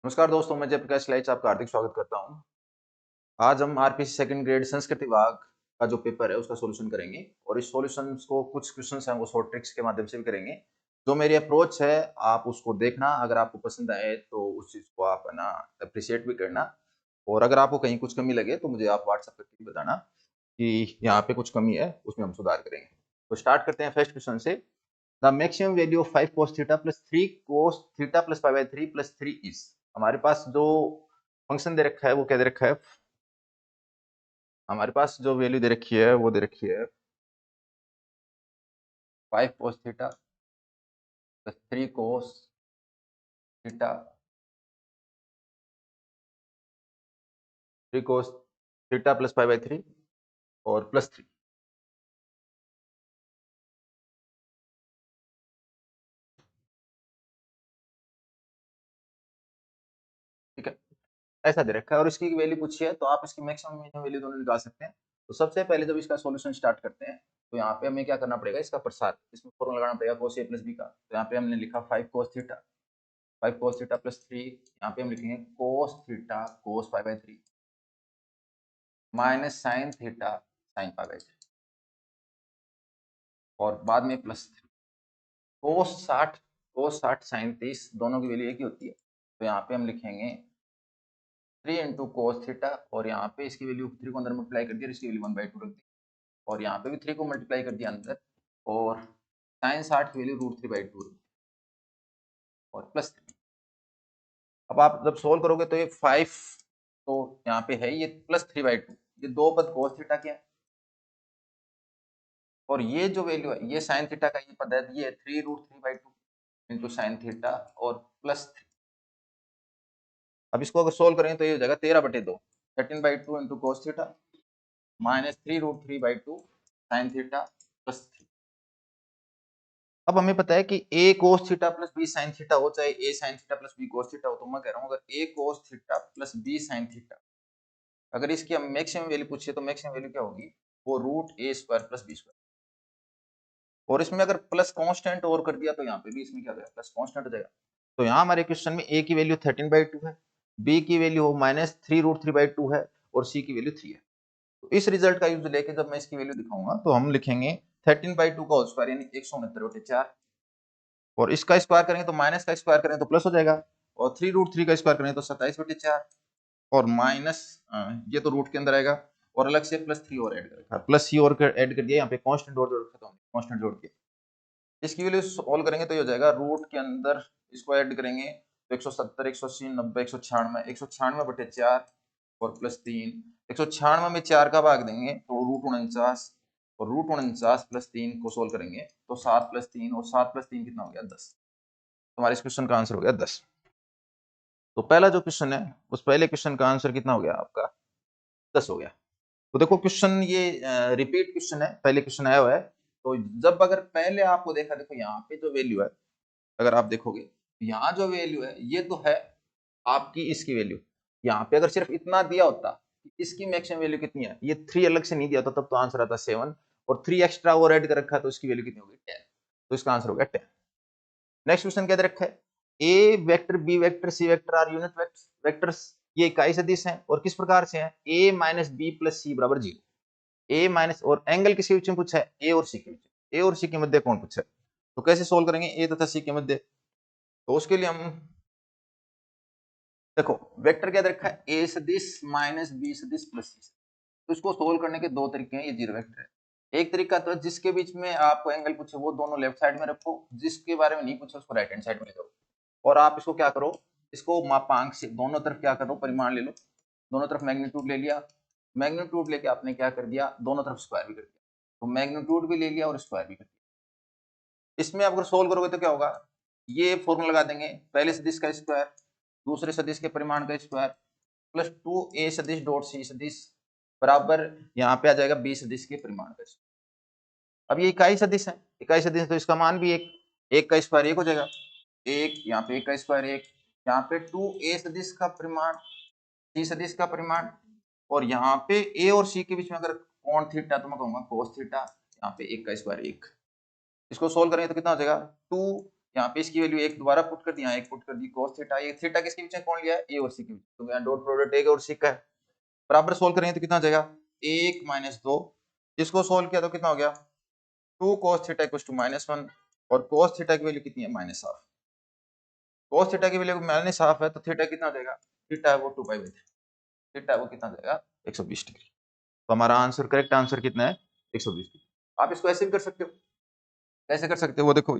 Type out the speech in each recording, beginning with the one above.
नमस्कार दोस्तों, मैं जयप्रकाश लाइच आपका हार्दिक स्वागत करता हूं। आज हम आरपीसी सेकंड ग्रेड संस्कृत विभाग का जो पेपर है उसका सॉल्यूशन करेंगे और इस सॉल्यूशंस को कुछ क्वेश्चंस हैं वो शॉर्ट ट्रिक्स के माध्यम से भी करेंगे। जो मेरी अप्रोच है आप उसको देखना, अगर आपको पसंद आए तो उस चीज को आप है ना अप्रिशिएट भी करना, और अगर आपको कहीं कुछ कमी लगे तो मुझे आप व्हाट्सएप करके भी बताना कि यहाँ पे कुछ कमी है, उसमें हम सुधार करेंगे। तो स्टार्ट करते हैं फर्स्ट क्वेश्चन से। The maximum value of 5 cos theta plus 3 cos theta plus pi by 3 plus 3 is. हमारे पास जो फंक्शन दे रखा है वो क्या दे रखा है, हमारे पास जो वैल्यू दे रखी है वो दे रखी है 5 cos theta plus 3 cos theta 3 cos theta plus pi by 3 और प्लस 3। ठीक है, ऐसा दे रखा है और इसकी वैल्यू पूछी है तो आप इसकी मैक्सिमम मिनिमम वैल्यू दोनों निकाल सकते हैं। तो सबसे पहले जब इसका सॉल्यूशन स्टार्ट करते हैं तो यहाँ पे हमें क्या करना पड़ेगा, इसका प्रसार, इसमें फॉर्मूला लगाना पड़ेगा cos a प्लस b का। तो यहाँ पे हमने लिखा 5 cos theta, 5 cos theta plus 3, यहाँ पे हम लिखेंगे cos theta cos pi by 3 minus sin theta sin pi by 3 और बाद में प्लस 3 cos 60 sin 30 दोनों की वैल्यू एक ही होती है। तो यहाँ पे हम लिखेंगे 3 इंटू कोस थीटा और यहाँ पे इसकी वैल्यू 3 को अंदर मल्टीप्लाई कर दिया, इसकी वैल्यू 1/2 रख दी और यहाँ पे भी 3 को मल्टीप्लाई कर दिया अंदर और sin 60 की वैल्यू √3/2 और प्लस 3। अब आप जब सोल्व करोगे तो ये 5 तो यहाँ पे है ये प्लस 3/2, ये दो पद कोस थीटा के हैं और ये जो वैल्यू है ये sin थीटा का ये पद है, ये 3√3/2 इंटू साइन थीटा और प्लस 3। अब इसको अगर सोल्व करें तो ये हो जाएगा 13/2, 13/2 into cos theta minus 3√3/2 sine theta plus 3। अब हमें पता है कि a cos theta plus b sin theta हो चाहे a sin theta plus b cos theta हो, तो मैं कह रहा हूं अगर a cos theta plus b sin theta, अगर इसकी हम मैक्सिमम वैल्यू पूछिए तो मैक्सिमम वैल्यू क्या होगी, वो √a² प्लस b²। और इसमें अगर प्लस कांस्टेंट और कर दिया तो यहाँ पे भी इसमें क्या हो जाएगा, प्लस कांस्टेंट हो जाएगा। तो यहाँ हमारे क्वेश्चन में a की वैल्यू 13/2 है, b की वैल्यू माइनस 3√3/2 है और c की वैल्यू 3 है। तो इस रिजल्ट का यूज लेके जब मैं इसकी वैल्यू दिखाऊंगा तो हम लिखेंगे 13/2 का होल स्क्वायर यानी 169/4 और इसका स्क्वायर करेंगे तो माइनस का स्क्वायर करें तो प्लस हो जाएगा और 3√3 का स्क्वायर करें तो 27/4 और माइनस ये तो रूट के अंदर आएगा और अलग से प्लस 3 और ऐड कर रखा, प्लस सी और ऐड कर दिया, यहाँ पे कांस्टेंट और जोड़ रखा था, कांस्टेंट जोड़ के इसकी वैल्यू सॉल्व करेंगे तो ये हो जाएगा रूट के अंदर इसको ऐड करेंगे तो 170 180 90 196 196/4 और प्लस 3, 196 में 4 का भाग देंगे तो √49 और √49 प्लस 3 को सोल्व करेंगे तो 7 प्लस 3 और 7 प्लस 3 कितना हो गया 10। तो हमारे इस क्वेश्चन का आंसर हो गया 10। तो पहला जो क्वेश्चन है उस पहले क्वेश्चन का आंसर कितना हो गया आपका 10 हो गया। तो देखो क्वेश्चन ये रिपीट क्वेश्चन है, पहले क्वेश्चन आया हुआ है। तो जब अगर पहले आपको देखा, देखो यहाँ पे जो वैल्यू है अगर आप देखोगे यहाँ जो वैल्यू है ये तो है आपकी इसकी वैल्यू, यहाँ पे अगर सिर्फ इतना दिया होता कि इसकी मैक्सिमम वैल्यू कितनी है, ये 3 अलग से नहीं दिया होता तब तो आंसर आता 7 और 3 एक्स्ट्रा और ऐड कर रखा तो इसकी वैल्यू कितनी होगी 10। तो इसका आंसर हो गया 10। नेक्स्ट क्वेश्चन क्या दे रखा है, A vector B vector C vector are unit vectors, ये इकाई सदिश हैं और किस प्रकार से हैं, a माइनस बी प्लस सी बराबर 0। ए माइनस और एंगल किसके बीच में पूछा है, ए और सी के बीच में, ए और सी के मध्य कौन पूछा है। तो कैसे सोल्व करेंगे ए तथा सी के मध्य, तो उसके लिए हम देखो वेक्टर क्या दे रखा है, ए सदिश माइनस बी सदिश प्लस सी। तो इसको सोल्व करने के दो तरीके हैं, ये जीरो वेक्टर है। एक तरीका तो जिसके बीच में आपको एंगल पूछे वो दोनों लेफ्ट साइड में रखो, जिसके बारे में नहीं पूछे उसको राइट हैंड साइड में ले जाओ और आप इसको क्या करो, इसको मापांक से दोनों तरफ क्या करो, परिमाण ले लो, दोनों तरफ मैग्नीट्यूड ले लिया, मैग्नीट्यूड लेके आपने क्या कर दिया, दोनों तरफ स्क्वायर भी कर दिया, तो मैग्नीट्यूड भी ले लिया और स्क्वायर भी कर दिया। इसमें अगर सोल्व करोगे तो क्या होगा, ये फॉर्मूला लगा देंगे, पहले सदिश का स्क्वायर दूसरे सदिश के परिमाण का स्क्वायर प्लस 2a सदिश डॉट सी सदिश बराबर यहाँ पे आ जाएगा b सदिश के परिमाण का स्क्वायर। अब ये इकाई सदिश है, इकाई सदिश तो इसका मान भी एक का स्क्वायर एक हो जाएगा, एक यहाँ पे एक का स्क्वायर एक, यहाँ पे 2a सदिश का परिमाण c सदिश का परिमाण और यहाँ पे a और c के बीच में अगर कोण थीटा तो मैं कहूंगा cos थीटा, यहाँ पे एक का स्क्वायर एक। इसको सोल्व करेंगे तो कितना हो जाएगा 2 यहाँ पे इसकी वैल्यू एक दोबारा पुट कर दी, यहाँ एक पुट कर दी cos थीटा। ये थीटा किसके बीच में कौन लिया है, ए और सी के बीच, तो यहाँ डॉट प्रोडक्ट ए और सी का है। बराबर सोल्व करेंगे तो कितना हो जाएगा 1 - 2, इसको सोल्व किया तो कितना हो गया 2 cos थीटा इक्वल्स टू -1 और cos थीटा की वैल्यू कितनी है -हाफ। cos थीटा की वैल्यू -हाफ है तो थीटा कितना हो जाएगा, थीटा है वो 2π/3, थीटा है वो कितना हो जाएगा 120 डिग्री। तो हमारा आंसर, करेक्ट आंसर कितना है 120 डिग्री। आप इसको ऐसे भी कर सकते हो, कैसे कर सकते हो वो देखो,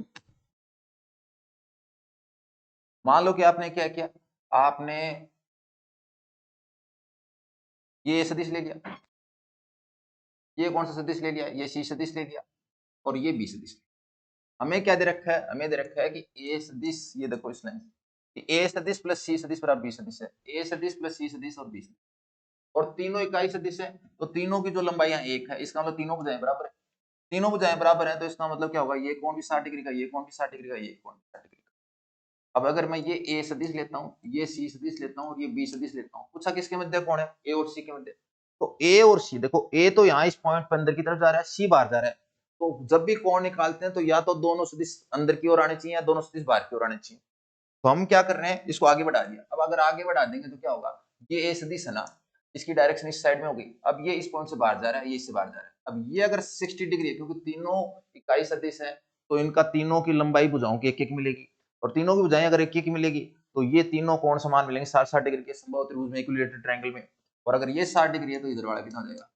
मान लो कि आपने क्या किया, आपने ये सदिश ले लिया, ये कौन सा सदिश ले लिया, ये सी सदिश ले लिया और ये बी सदिश। हमें क्या दे रखा है, हमें दे रखा है कि ए सदिश, ये देखो इस लाइन कि ए सदिश प्लस सी सदिश बराबर बी सदिश है, ए सदिश प्लस सी सदिश और बी सदिश, और तीनों इकाई सदिश है तो तीनों की जो लंबाइयां एक है, इसका मतलब तीनों भुजाएं बराबर है, तीनों भुजाएं बराबर है तो इसका मतलब क्या होगा, ये कोण भी 60 डिग्री का, ये कोण भी 60 डिग्री का, ये कोण भी 60 डिग्री का। अब अगर मैं ये ए सदिश लेता हूँ, ये सी सदिश लेता हूँ और ये बी सदिश लेता हूँ, पूछा किसके मध्य कोण है, ए और सी के मध्य। तो ए और सी देखो, ए तो यहाँ इस पॉइंट पर अंदर की तरफ जा रहा है, सी बाहर जा रहा है, तो जब भी कोण निकालते हैं तो या तो दोनों सदिश अंदर की ओर आने चाहिए या दोनों सदिश बाहर की ओर आने चाहिए। तो हम क्या कर रहे हैं, इसको आगे बढ़ा दिया। अब अगर आगे बढ़ा देंगे तो क्या होगा, ये ए सदिश है ना, इसकी डायरेक्शन इस साइड में होगी, अब ये इस पॉइंट से बाहर जा रहा है, ये इससे बाहर जा रहा है। अब ये अगर 60 डिग्री है, क्योंकि तीनों इकाई सदिश है तो इनका तीनों की लंबाई भुजाओं की एक एक मिलेगी, और तीनों की भुजाएं अगर एक एक मिलेगी तो ये तीनों कोण समान मिलेंगे 60-60 डिग्री के समबाहु त्रिभुज में, इक्विलेटरल ट्रायंगल में। और अगर ये 60 डिग्री है तो इधर वाला कितना हो जाएगा,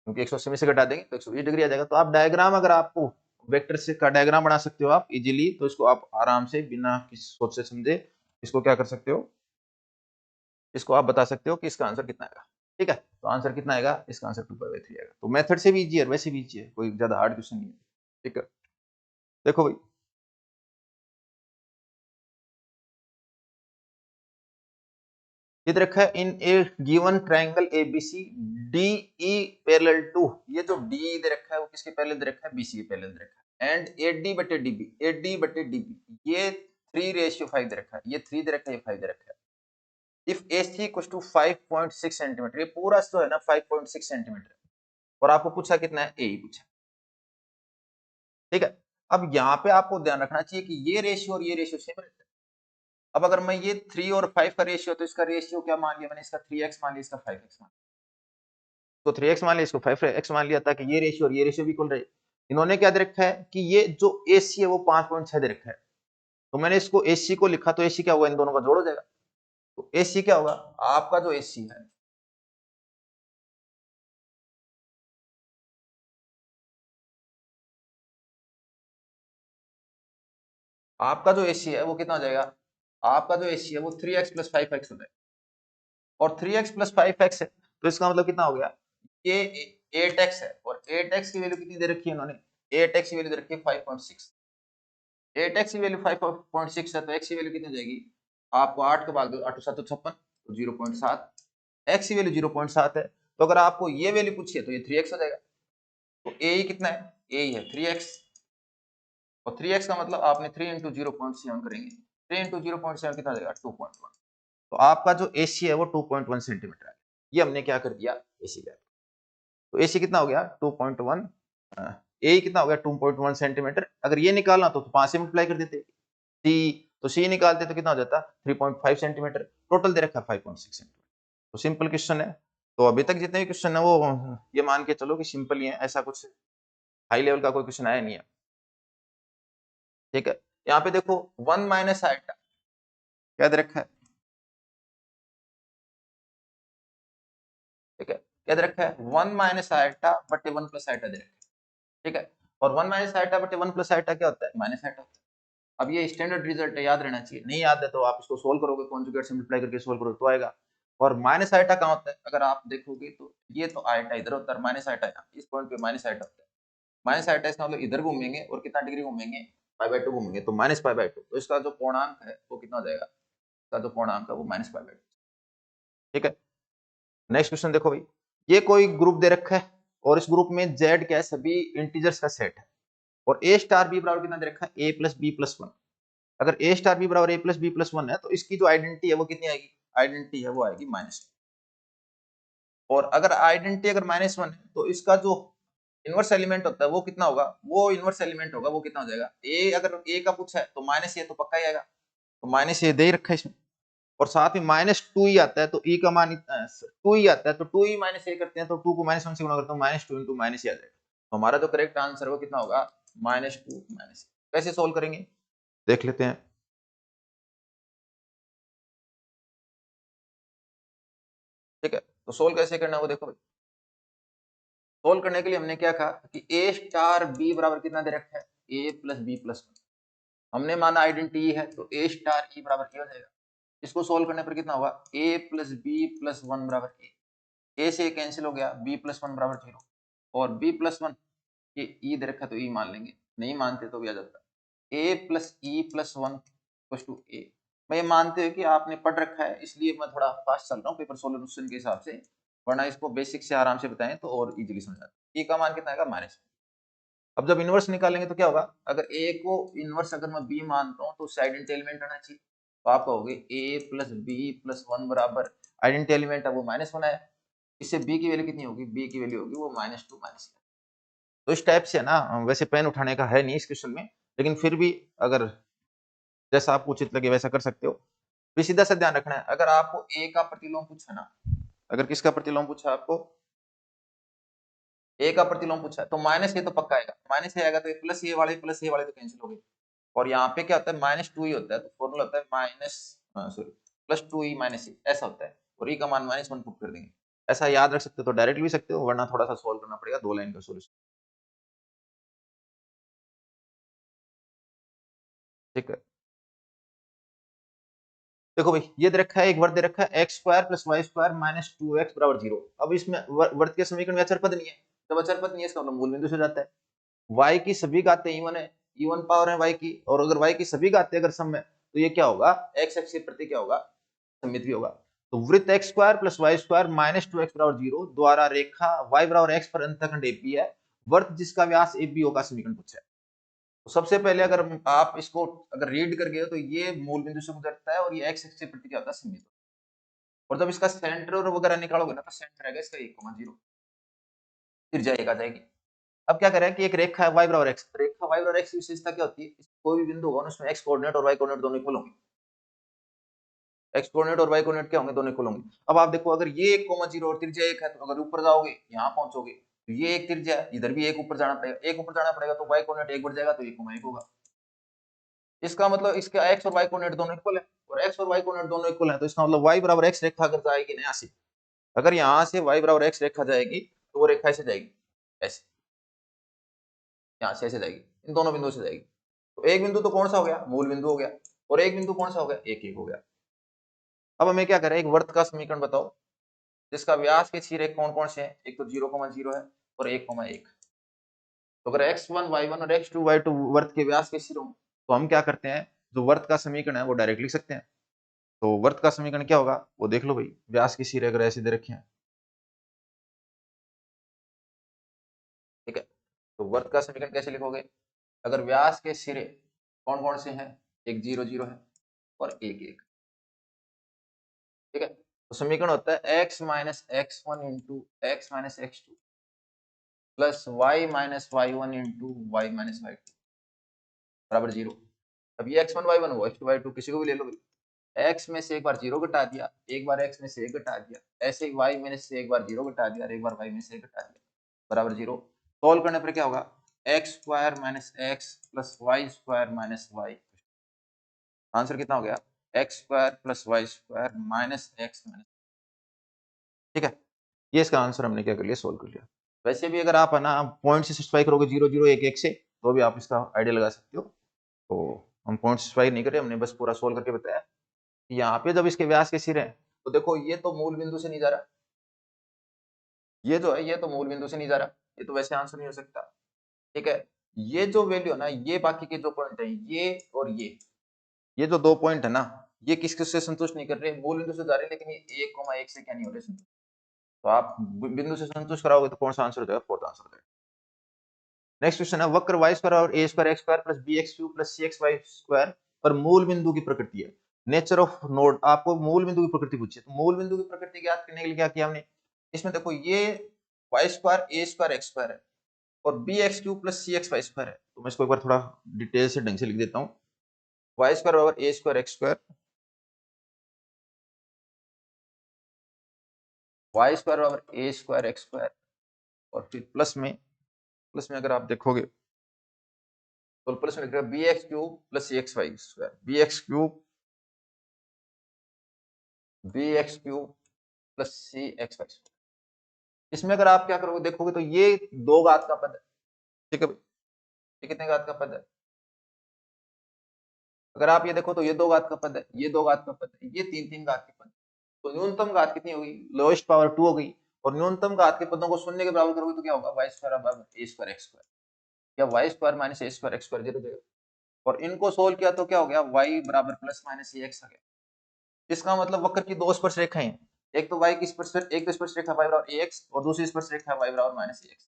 क्योंकि 180 में से घटा देंगे तो 120 डिग्री आ जाएगा। तो आप डायग्राम, अगर आपको वेक्टर से का डायग्राम बना सकते हो आप इजीली, तो इसको आप आराम से बिना किसी सोच से समझे इसको क्या कर सकते हो, इसको आप बता सकते हो कि इसका आंसर कितना आएगा। ठीक है, तो आंसर कितना आएगा, इसका आंसर 2π/3 आएगा। तो मेथड से भी इजी है, वैसे भी इजी है, कोई ज्यादा हार्ड क्वेश्चन नहीं है। ठीक है, देखो भाई, इधर रखा है in a given triangle ABC D E parallel to, ये जो डी दे रखा है वो किसके पैरेलल दे रखा है, बीसी के पैरेलल दे रखा है, एंड एडी बटे डीबी, एडी बटे डीबी ये 3:5 दे रखा है, ये 3 दे रखा है, ये 5 दे रखा है। If AC equal to 5.6 centimetre, ये पूरा जो है ना 5.6 सेंटीमीटर, और आपको पूछा कितना है, ए पूछा। ठीक है, अब यहाँ पे आपको ध्यान रखना चाहिए कि ये रेशियो और ये रेशियो सेम रहता है। अब अगर मैं ये 3 और 5 का रेशियो, तो इसका रेशियो क्या मान लिया मैंने, इसका 3x मान लिया, इसका 5x मान लिया, तो 3x मान लिया, इसको 5x मान लिया, ताकि ये रेशियो और ये रेशियो भी इक्वल रहे। इन्होंने क्या दे रखा है कि ये जो AC है वो 5.6 दे रखा है, तो मैंने इसको AC को लिखा तो AC क्या होगा, इन दोनों का जोड़ हो जाएगा। तो AC क्या होगा, आपका जो AC है, आपका जो AC है वो कितना हो जाएगा, आपका जो AC है वो 3x प्लस 5x हो जाएगा, और 3x प्लस 5x है तो इसका मतलब कितना हो गया, ये 8x है, और 8x की वैल्यू कितनी दे रखी है इन्होंने, 8x की वैल्यू दे रखी है 5.6, 8x की वैल्यू 5.6 है तो x की वैल्यू कितनी हो जाएगी, आपको 8 का भाग दो, 8 7 56 तो 0.7, x की वैल्यू 0.7 है, तो अगर आपको ये वैल्यू पूछी है तो ये 3x हो जाएगा। तो a ही कितना है, a ही है 3x, और 3x का मतलब आपने 3 इंटू 0.7 करेंगे, 3 इंटू 0.7 कितना जाएगा 2.1, तो आपका जो AC है वो 2.1 सेंटीमीटर है। ये हमने क्या कर दिया, AC का, तो AC कितना हो गया 2.1, A कितना हो गया 2.1 सेंटीमीटर। अगर ये निकालना तो 5 से मल्टीप्लाई कर देते, C तो C निकालते तो कितना हो जाता 3.5 सेंटीमीटर, टोटल दे रखा 5.6 सेंटीमीटर। तो सिंपल क्वेश्चन है। तो अभी तक जितने भी क्वेश्चन है वो ये मान के चलो कि सिंपल ही है, ऐसा कुछ हाई लेवल का कोई क्वेश्चन आया नहीं है। ठीक है, यहाँ पे देखो 1 माइनस आइटा क्या दे रखा है, ठीक है, क्या दे रखा है 1 माइनस आइटा बटे 1 प्लस आइटा दे रखा है। ठीक है, और 1 माइनस आइटा बटे 1 प्लस आइटा क्या होता है, माइनस आइटा होता है। अब ये स्टैंडर्ड रिजल्ट है, याद रहना चाहिए, नहीं याद है तो आप इसको सोल्व करोगे, कॉन्जुगेट से मल्टीप्लाई करके सोल्व करोगे तो आएगा। और माइनस आइटा कहाँ होता है, अगर आप देखोगे तो ये तो आइटा इधर होता है, माइनस आइटा यहाँ इस पॉइंट पे माइनस आइटा होता है, माइनस आइटा इसका मतलब इधर घूमेंगे और कितना डिग्री घूमेंगे, π/2 घूमेंगे, तो -π/2, तो इसका जो पूर्णांक है वो कितना हो जाएगा, इसका जो पूर्णांक है वो -π/2। ठीक है, नेक्स्ट क्वेश्चन देखो भाई, ये कोई ग्रुप दे रखा है और इस ग्रुप में Z क्या है, सभी इंटीजर्स का सेट है, और A स्टार B बराबर कितना दे रखा है, A प्लस B प्लस 1। अगर A स्टार B बराबर A प्लस B प्लस 1 है तो इसकी जो आइडेंटिटी है वो कितनी आएगी, आइडेंटिटी है वो आएगी -1। और अगर आइडेंटिटी अगर -1 है तो इसका जो इनवर्स एलिमेंट होता है वो कितना होगा, वो इनवर्स एलिमेंट होगा वो कितना हो जाएगा ए, अगर ए का पूछा है तो माइनस ए तो पक्का ही आएगा, तो माइनस ए दे ही रखा है इसमें, और साथ में माइनस टू ही आता है, तो ई का मान टू ही आता है, तो टू ही माइनस ए करते हैं, तो टू को माइनस वन से गुणा करते हैं, माइनस टू इंटू माइनस आ जाएगा, तो हमारा जो करेक्ट आंसर है वो कितना होगा माइनस टू माइनस। कैसे सोल्व करेंगे देख लेते हैं। ठीक है, तो सोल्व कैसे करना है वो देखो भाई। सोल्व करने के लिए हमने क्या कहा कि ए स्टार बी बराबर कितना दे रखा है ए प्लस बी प्लस वन, हमने माना आइडेंटिटी है तो ए स्टार ई बराबर क्या हो जाएगा, इसको सोल्व करने पर कितना होगा ए प्लस बी प्लस वन बराबर ए से कैंसिल हो गया, बी प्लस वन बराबर जीरो, और बी प्लस वन ये ई दे रखा तो ई मान लेंगे, नहीं मानते तो भी आ जाता A plus E plus one two A. मैं ये मानते हुए कि आपने पढ़ रखा है इसलिए मैं थोड़ा फास्ट चल रहा हूँ पेपर सोल्यूशन के हिसाब से, वरना इसको बेसिक से आराम से बताएं तो और इजीली समझ आता है। ई का मान कितना आएगा माइनस। अब जब इनवर्स निकालेंगे तो क्या होगा, अगर ए को इनवर्स अगर मैं बी मानता हूँ तो उससे आइडेंटिटी एलिमेंट आना चाहिए, तो आप कहोगे ए प्लस बी प्लस वन बराबर आइडेंटिटी एलिमेंट है वो माइनस वन है, इससे बी की वैल्यू कितनी होगी, बी की वैल्यू होगी वो माइनस टू माइनस। तो इस टाइप से ना, वैसे पेन उठाने का है नहीं इस क्वेश्चन में, लेकिन फिर भी अगर जैसा आपको उचित लगे वैसा कर सकते हो। फिर सीधा सा ध्यान रखना है, अगर आपको ए का प्रतिलोम पूछा ना, अगर किसका प्रतिलोम पूछा आपको ए का प्रतिलोम पूछा तो माइनस ए तो पक्का आएगा, माइनस ए आएगा तो प्लस ए वाले तो कैंसिल हो गए, और यहाँ पे क्या होता है माइनस टू ही होता है, तो फॉर्मूला होता है minus sorry plus two E minus ई, ऐसा होता है, और ई का मान माइनस वन पुट कर देंगे। ऐसा याद रख सकते हो तो डायरेक्ट भी सकते हो, वरना थोड़ा सा सोल्व करना पड़ेगा, दो लाइन का सोल्यूशन। ठीक है, देखो भाई ये दे रखा है, एक वर्ग दे रखा है x square plus y square minus two x बराबर जीरो। अब इसमें वर्ग के समीकरण में अचर पद नहीं है, जब अचर पद नहीं है इसका मतलब मूल बिंदु से जाता है, y की सभी घातें इवन है, इवन पावर है y की, और अगर y की सभी घातें अगर सम है तो ये क्या होगा x एक्स के प्रति क्या होगा सममित भी होगा। तो वृत्त x square plus y square minus two x बराबर जीरो द्वारा रेखा y बराबर x पर अंतःखंड एपी है, वर्त जिसका व्यास एबी होगा समीकरण पूछा है। तो सबसे पहले अगर आप इसको अगर रीड कर गए हो तो ये मूल बिंदु से गुजरता है और ये x एक्स के प्रति क्या होता है सममित, और जब इसका सेंटर और वगैरह निकालोगे ना तो सेंटर आएगा इसका 1,0, त्रिज्या 1 आ जाएगी। अब क्या करें कि एक रेखा है y बराबर x, रेखा y बराबर x की विशेषता क्या होती है, कोई भी बिंदु होगा उसमें x कोऑर्डिनेट और y कोऑर्डिनेट दोनों इक्वल होंगे, x कोऑर्डिनेट और y कोऑर्डिनेट क्या होंगे दोनों इक्वल होंगे। अब आप देखो अगर ये 1,0 और त्रिज्या 1 है तो अगर ऊपर जाओगे यहाँ पहुंचोगे तो ये एक त्रिज्या है, इधर भी एक ऊपर जाना पड़ेगा, एक ऊपर जाना पड़ेगा तो y कोऑर्डिनेट 1 बढ़ जाएगा तो 1,1 होगा। इसका मतलब इसका x और y कोऑर्डिनेट दोनों इक्वल है, और x और y कोऑर्डिनेट दोनों इक्वल है तो इसका मतलब y बराबर x रेखा अगर जाएगी ना यहाँ से, अगर यहाँ से y बराबर x रेखा जाएगी तो वो रेखा ऐसे जाएगी, ऐसे यहाँ से ऐसे जाएगी, इन दोनों बिंदुओं से जाएगी। तो एक बिंदु तो कौन सा हो गया मूल बिंदु हो गया, और एक बिंदु कौन सा हो गया एक एक हो गया। अब हमें क्या करें, एक वर्त का समीकरण बताओ जिसका व्यास के सिरे कौन कौन से हैं, एक तो 0,0 है और 1,1। तो अगर x1 y1 और x2 y2 वर्त के व्यास के सिरे हों तो हम क्या करते हैं, जो वर्त का समीकरण है वो डायरेक्ट लिख सकते हैं। तो वर्त का समीकरण क्या होगा वो देख लो भाई, व्यास के सिरे अगर ऐसे दे रखे हैं, ठीक है, तो वर्त का समीकरण कैसे लिखोगे, अगर व्यास के सिरे कौन कौन से हैं, एक 0,0 है और 1,1, ठीक है, तो समीकरण होता है x minus x one into x minus x two plus y minus y one into y minus y two बराबर 0। अब ये x1 y1 हो x2 y2 किसी को भी ले लो, x में से एक बार 0 घटा दिया, एक बार x में से 1 घटा दिया, ऐसे ही y में से एक बार 0 घटा दिया, एक बार y में से 1 घटा दिया बराबर 0। सॉल्व करने पर क्या होगा x square minus x plus y square minus y, answer कितना हो गया x square plus y square minus x minus, ठीक है, ये इसका आंसर हमने क्या कर लिया सोल्व कर लिया। वैसे भी अगर आप है ना पॉइंट से सब्सक्राइब करोगे 0,0,1,1 से तो भी आप इसका आइडिया लगा सकते हो। तो हम पॉइंट सब्सक्राइब नहीं करे, हमने बस पूरा सोल्व करके बताया। यहाँ पे जब इसके व्यास के सिरे हैं तो देखो ये तो मूल बिंदु से नहीं जा रहा, ये जो है ये तो मूल बिंदु से नहीं जा रहा, ये तो वैसे आंसर नहीं हो सकता, ठीक है। ये जो वैल्यू है ना, ये बाकी के जो पॉइंट है ये और ये जो दो पॉइंट है ना, ये किस किस से संतुष्ट नहीं कर रहे, मूल बिंदु से जा रहे हैं लेकिन ये 1,1 से क्या नहीं हो रहे संतुष्ट। तो आप बिंदु से संतुष्ट कराओगे तो कौन सा आंसर हो जाएगा, फोर्थ आंसर हो जाएगा। नेक्स्ट क्वेश्चन है वक्र y स्क्वायर और a square x square plus bx cube plus cxy square पर मूल बिंदु की प्रकृति है, नेचर ऑफ नोड, आपको मूल बिंदु की प्रकृति पूछी है। तो मूल बिंदु की प्रकृति ज्ञात करने के लिए क्या किया हमने, इसमें देखो ये y square a square x square है, और B X cube plus C X Y square है। तो मैं इसको एक बार थोड़ा डिटेल से ढंग से लिख देता हूँ। वाई स्क्वायर बराबर A square X square, Y square बराबर ए स्क्वायर एक्स स्क्वायर, और फिर प्लस में अगर आप देखोगे तो प्लस में लिख रहा है B X cube plus C X Y square, B X cube plus C X Y square. इसमें अगर आप क्या करोगे देखोगे तो ये दो घात का पद है, ठीक है भाई, ये कितने घात का पद है? अगर आप ये देखो तो ये दो घात का पद है, ये दो घात का पद है, ये तीन तीन घात के पद। तो न्यूनतम घात कितनी होगी? लोएस्ट पावर 2 हो गई। और न्यूनतम घात के पदों को शून्य के बराबर करोगे तो क्या होगा? वाई स्क्वायर बराबर ए स्क्वायर एक्स स्क्वायर, या वाई स्क्वायर माइनस ए स्क्वायर एक्स स्क्वायर 0 देगा। और इनको सोल्व किया तो क्या हो गया? वाई बराबर प्लस माइनस ए एक्स आ गया। इसका मतलब वक्र की दो स्पर्श रेखाएं हैं, एक तो y की स्पर्श, एक तो स्पर्श रेखा y बराबर ax और दूसरी स्पर्श रेखा y बराबर माइनस ax।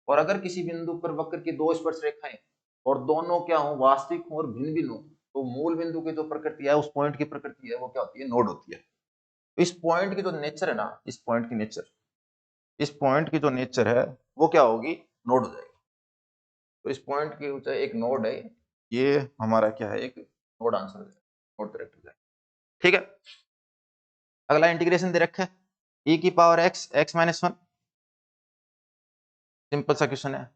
और अगर किसी बिंदु पर वक्र की दो स्पर्श रेखाएं और दोनों क्या हो? वास्तविक हो और भिन्न भिन्न हो, तो मूल बिंदु की जो प्रकृति है, उस पॉइंट की प्रकृति है, वो क्या होती है? नोड होती है। इस पॉइंट की जो नेचर है ना, इस पॉइंट की जो नेचर है वो क्या होगी? नोड हो जाएगी। तो इस पॉइंट की ऊंचाई एक नोड है, ये हमारा क्या है? एक नोड आंसर हो जाएगा, नोड करेक्ट हो जाएगा। ठीक है, अगला इंटीग्रेशन दे रखा है e की पावर x माइनस 1। सिंपल सा क्वेश्चन है।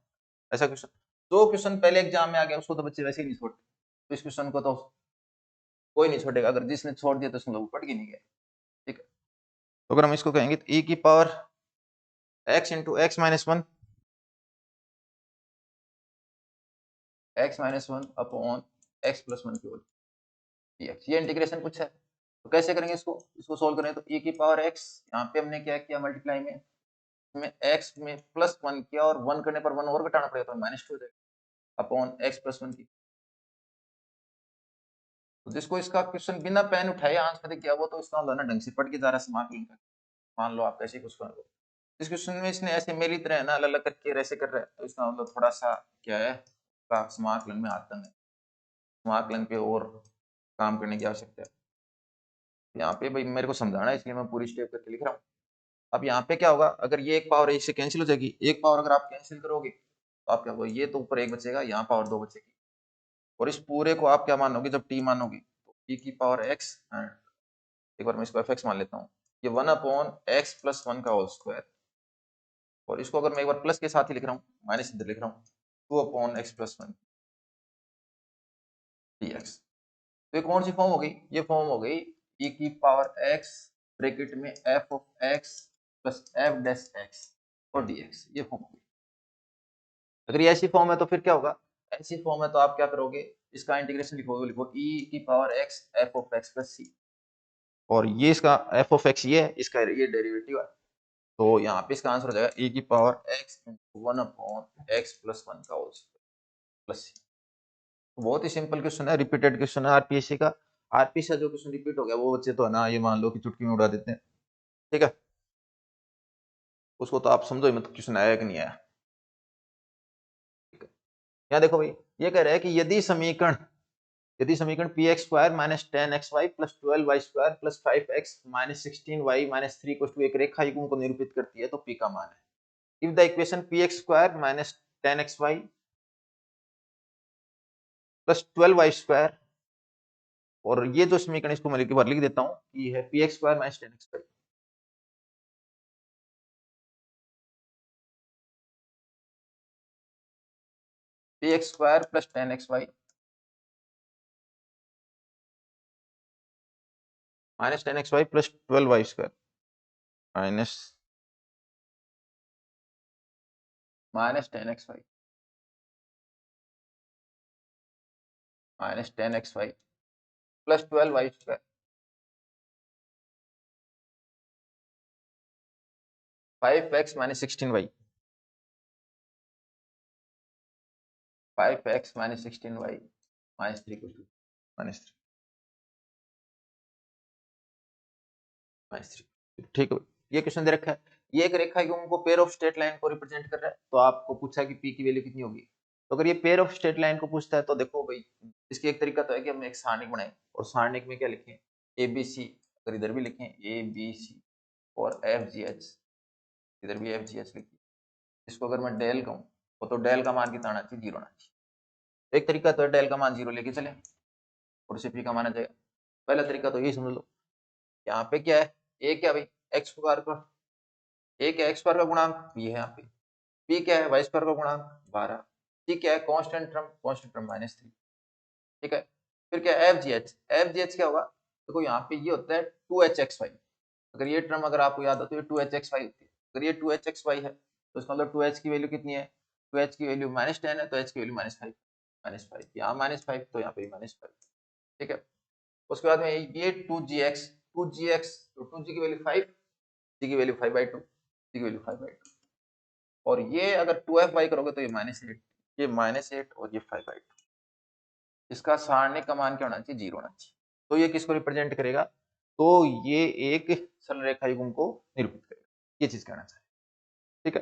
ऐसा क्वेश्चन, जो क्वेश्चन पहले एग्जाम में आ गया उसको तो बच्चे वैसे ही नहीं छोड़ते, तो इस क्वेश्चन को तो कोई नहीं छोड़ेगा, अगर जिसने छोड़ दिया तो उसने लोग पढ़ के नहीं गया। ठीक है, तो अगर हम इसको कहेंगे तो e की power x into x minus 1, x minus 1 upon x plus 1 की होल dx। ये इंटीग्रेशन कुछ है, तो कैसे करेंगे इसको सोल्व करें तो e की पावर x, यहाँ पे हमने क्या किया? मल्टीप्लाई में x में प्लस 1 किया और 1 करने पर 1 और घटाना पड़ेगा तो माइनस 2 हो जाएगा अपॉन एक्स प्लस 1 की। तो जिसको इसका क्वेश्चन बिना पेन उठाए आंसर किया वो तो इसका ना ढंग से पढ़ के जा रहा समाक लिंक, मान लो आप कैसे कुछ कर लो। इस क्वेश्चन में इसने ऐसे मेरी तरह ना अलग अलग करके ऐसे कर रहा है, तो इसका मतलब थोड़ा सा क्या है, का समाकलन में आतंक है, समाकलन पे और काम करने की आवश्यकता है। यहाँ पे भाई मेरे को समझाना है इसलिए मैं पूरी स्टेप करके लिख रहा हूँ। अब यहाँ पे क्या होगा? अगर ये एक पावर इससे कैंसिल हो जाएगी, एक पावर अगर आप कैंसिल करोगे तो आप क्या होगा? ये तो ऊपर एक बचेगा, यहाँ पावर 2 बचेगी, और इस पूरे को आप क्या मानोगे? जब टी मानोगे तो e की पावर x, एक बार मैं इसको fx मान लेता हूँ, ये 1 अपॉन एक्स प्लस 1 का होल स्क्वायर, और इसको अगर मैं एक बार प्लस के साथ ही लिख रहा हूँ, माइनस इधर लिख रहा हूँ, 2 अपॉन एक्स प्लस 1 dx। तो ये कौन सी फॉर्म हो गई? ये फॉर्म हो गई e की पावर x ब्रैकेट में f of x plus f dash x और dx, ये फॉर्म हो गई। अगर ये ऐसी फॉर्म है तो फिर क्या होगा? ऐसी फॉर्म है तो आप क्या करोगे? इसका इंटीग्रेशन लिखोगे, लिखो e की power x f of x plus c, और ये इसका f ऑफ x ये है, इसका ये डेरिवेटिव है, तो यहाँ पे इसका आंसर हो जाएगा e की power x into 1 upon x plus 1 का होल स्क्वायर प्लस c। बहुत ही सिंपल क्वेश्चन है, रिपीटेड क्वेश्चन है आरपीएससी का। आरपीएससी का जो क्वेश्चन रिपीट हो गया वो बच्चे तो है ना, ये मान लो कि चुटकी में उड़ा देते हैं। ठीक है, उसको तो आप समझो ही मत क्वेश्चन आया कि नहीं आया। ठीक है, यहाँ देखो भाई, ये कह रहा है कि यदि समीकरण P x square minus 10xy plus 12y square plus 5x minus 16y minus 3 equal to एक रेखा युग्म को निरूपित करती है तो p का मान है। If the equation P x square minus 10xy plus 12y square, और ये जो समीकरण इसको मैं एक बार लिख देता हूँ, ये है P x square minus 10xy, P x square plus 10xy minus 10xy plus 12y square minus minus 10xy minus 10xy plus 12y square 5x minus 16y 5x minus 16y minus 3 को माइनस 3 माइनस 3। ठीक है, ये question दे रखा है, ये एक रेखा युग्म को पेयर ऑफ स्ट्रेट लाइन को रिप्रेजेंट कर रहा है, तो आपको पूछा कि p की वैल्यू कितनी होगी। तो अगर ये पेयर ऑफ स्ट्रेट लाइन को पूछता है तो देखो भाई, इसकी एक तरीका तो है कि हम एक सारणिक बनाएं, और सारणिक में क्या लिखें? ए बी सी, अगर इधर भी लिखें ए बी सी और एफ जी एच, इधर भी एफ जी एच लिखिए। इसको अगर मैं डेल कहूँ वो तो डेल का मान कितना आना चाहिए, 0 आना चाहिए। एक तरीका तो है डेल का मान 0 लेके चले और उसे पी का माना जाएगा। पहला तरीका तो यही समझ लो, यहाँ पे क्या है, ए क्या भाई एक्स स्क्वायर का, ए क्या एक्स स्क्वायर का गुणांक, पी है यहाँ पे, पी क्या है वाई स्क्वायर का गुणांक 12, सी क्या है कांस्टेंट टर्म -3, ठीक है। फिर क्या एफ जी एच क्या होगा, देखो यहाँ पे ये होता है 2hxy, अगर ये टर्म अगर आपको याद हो तो ये 2hxy होती है, अगर ये 2hxy है तो इसका मतलब 2h की वैल्यू कितनी है, 2h की वैल्यू -10 है तो h की वैल्यू -5, यहाँ -5 तो यहाँ पे -5, ठीक है। उसके बाद में ये 2gx तो 2g की वैल्यू 5, c की वैल्यू 5/2, c की वैल्यू 5/2, और ये अगर 2f करोगे तो ये -8, ये -8 और ये 5/2, इसका सारणिक का मान क्या होना चाहिए, 0 होना चाहिए। तो ये किसको रिप्रेजेंट करेगा, तो ये एक सरल रेखा युग्म को निरूपित करेगा, ये चीज कहना चाहिए, ठीक है।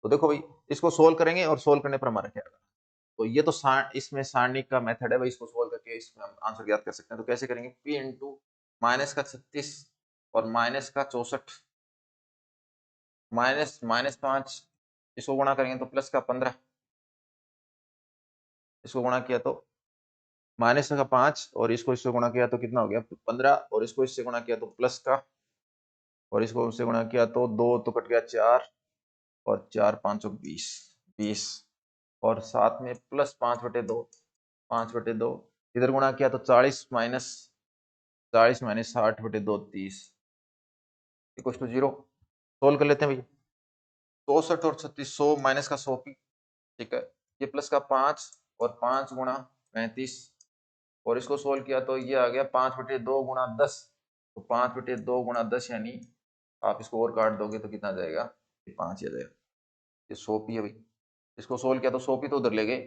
तो देखो भाई इसको सोल्व करेंगे और सोल्व करने पर हमारा क्या होगा, तो ये तो इसमें सारणिक का मेथड है भाई, इसको सोल्व करके इसमें हम आंसर ज्ञात कर सकते हैं। तो कैसे करेंगे, p इंटू -36 और -64 -5, इसको गुणा करेंगे तो +15, इसको गुणा किया तो -5 और इसको गुणा किया तो कितना हो गया 15, और इसको इससे गुणा किया तो प्लस का, और इसको उससे गुणा किया तो 2 तो कट गया 4 और 4 5 20, और साथ में +5/2, 5/2 इधर गुणा किया तो 40 - 60/2 30 इक्वल टू 0। सोल्व कर लेते हैं भैया, 64 और 36 100 माइनस का 100 पी, ठीक है, ये प्लस का 5 और 5 गुणा 35, और इसको सोल्व किया तो ये आ गया 5/2 गुणा 10, तो 5/2 गुणा 10 यानी आप इसको और काट दोगे तो कितना आ जाएगा, 5 ही आ जाएगा, ये 100 पी है भाई। इसको सोल्व किया तो 100 पी तो उधर ले गए,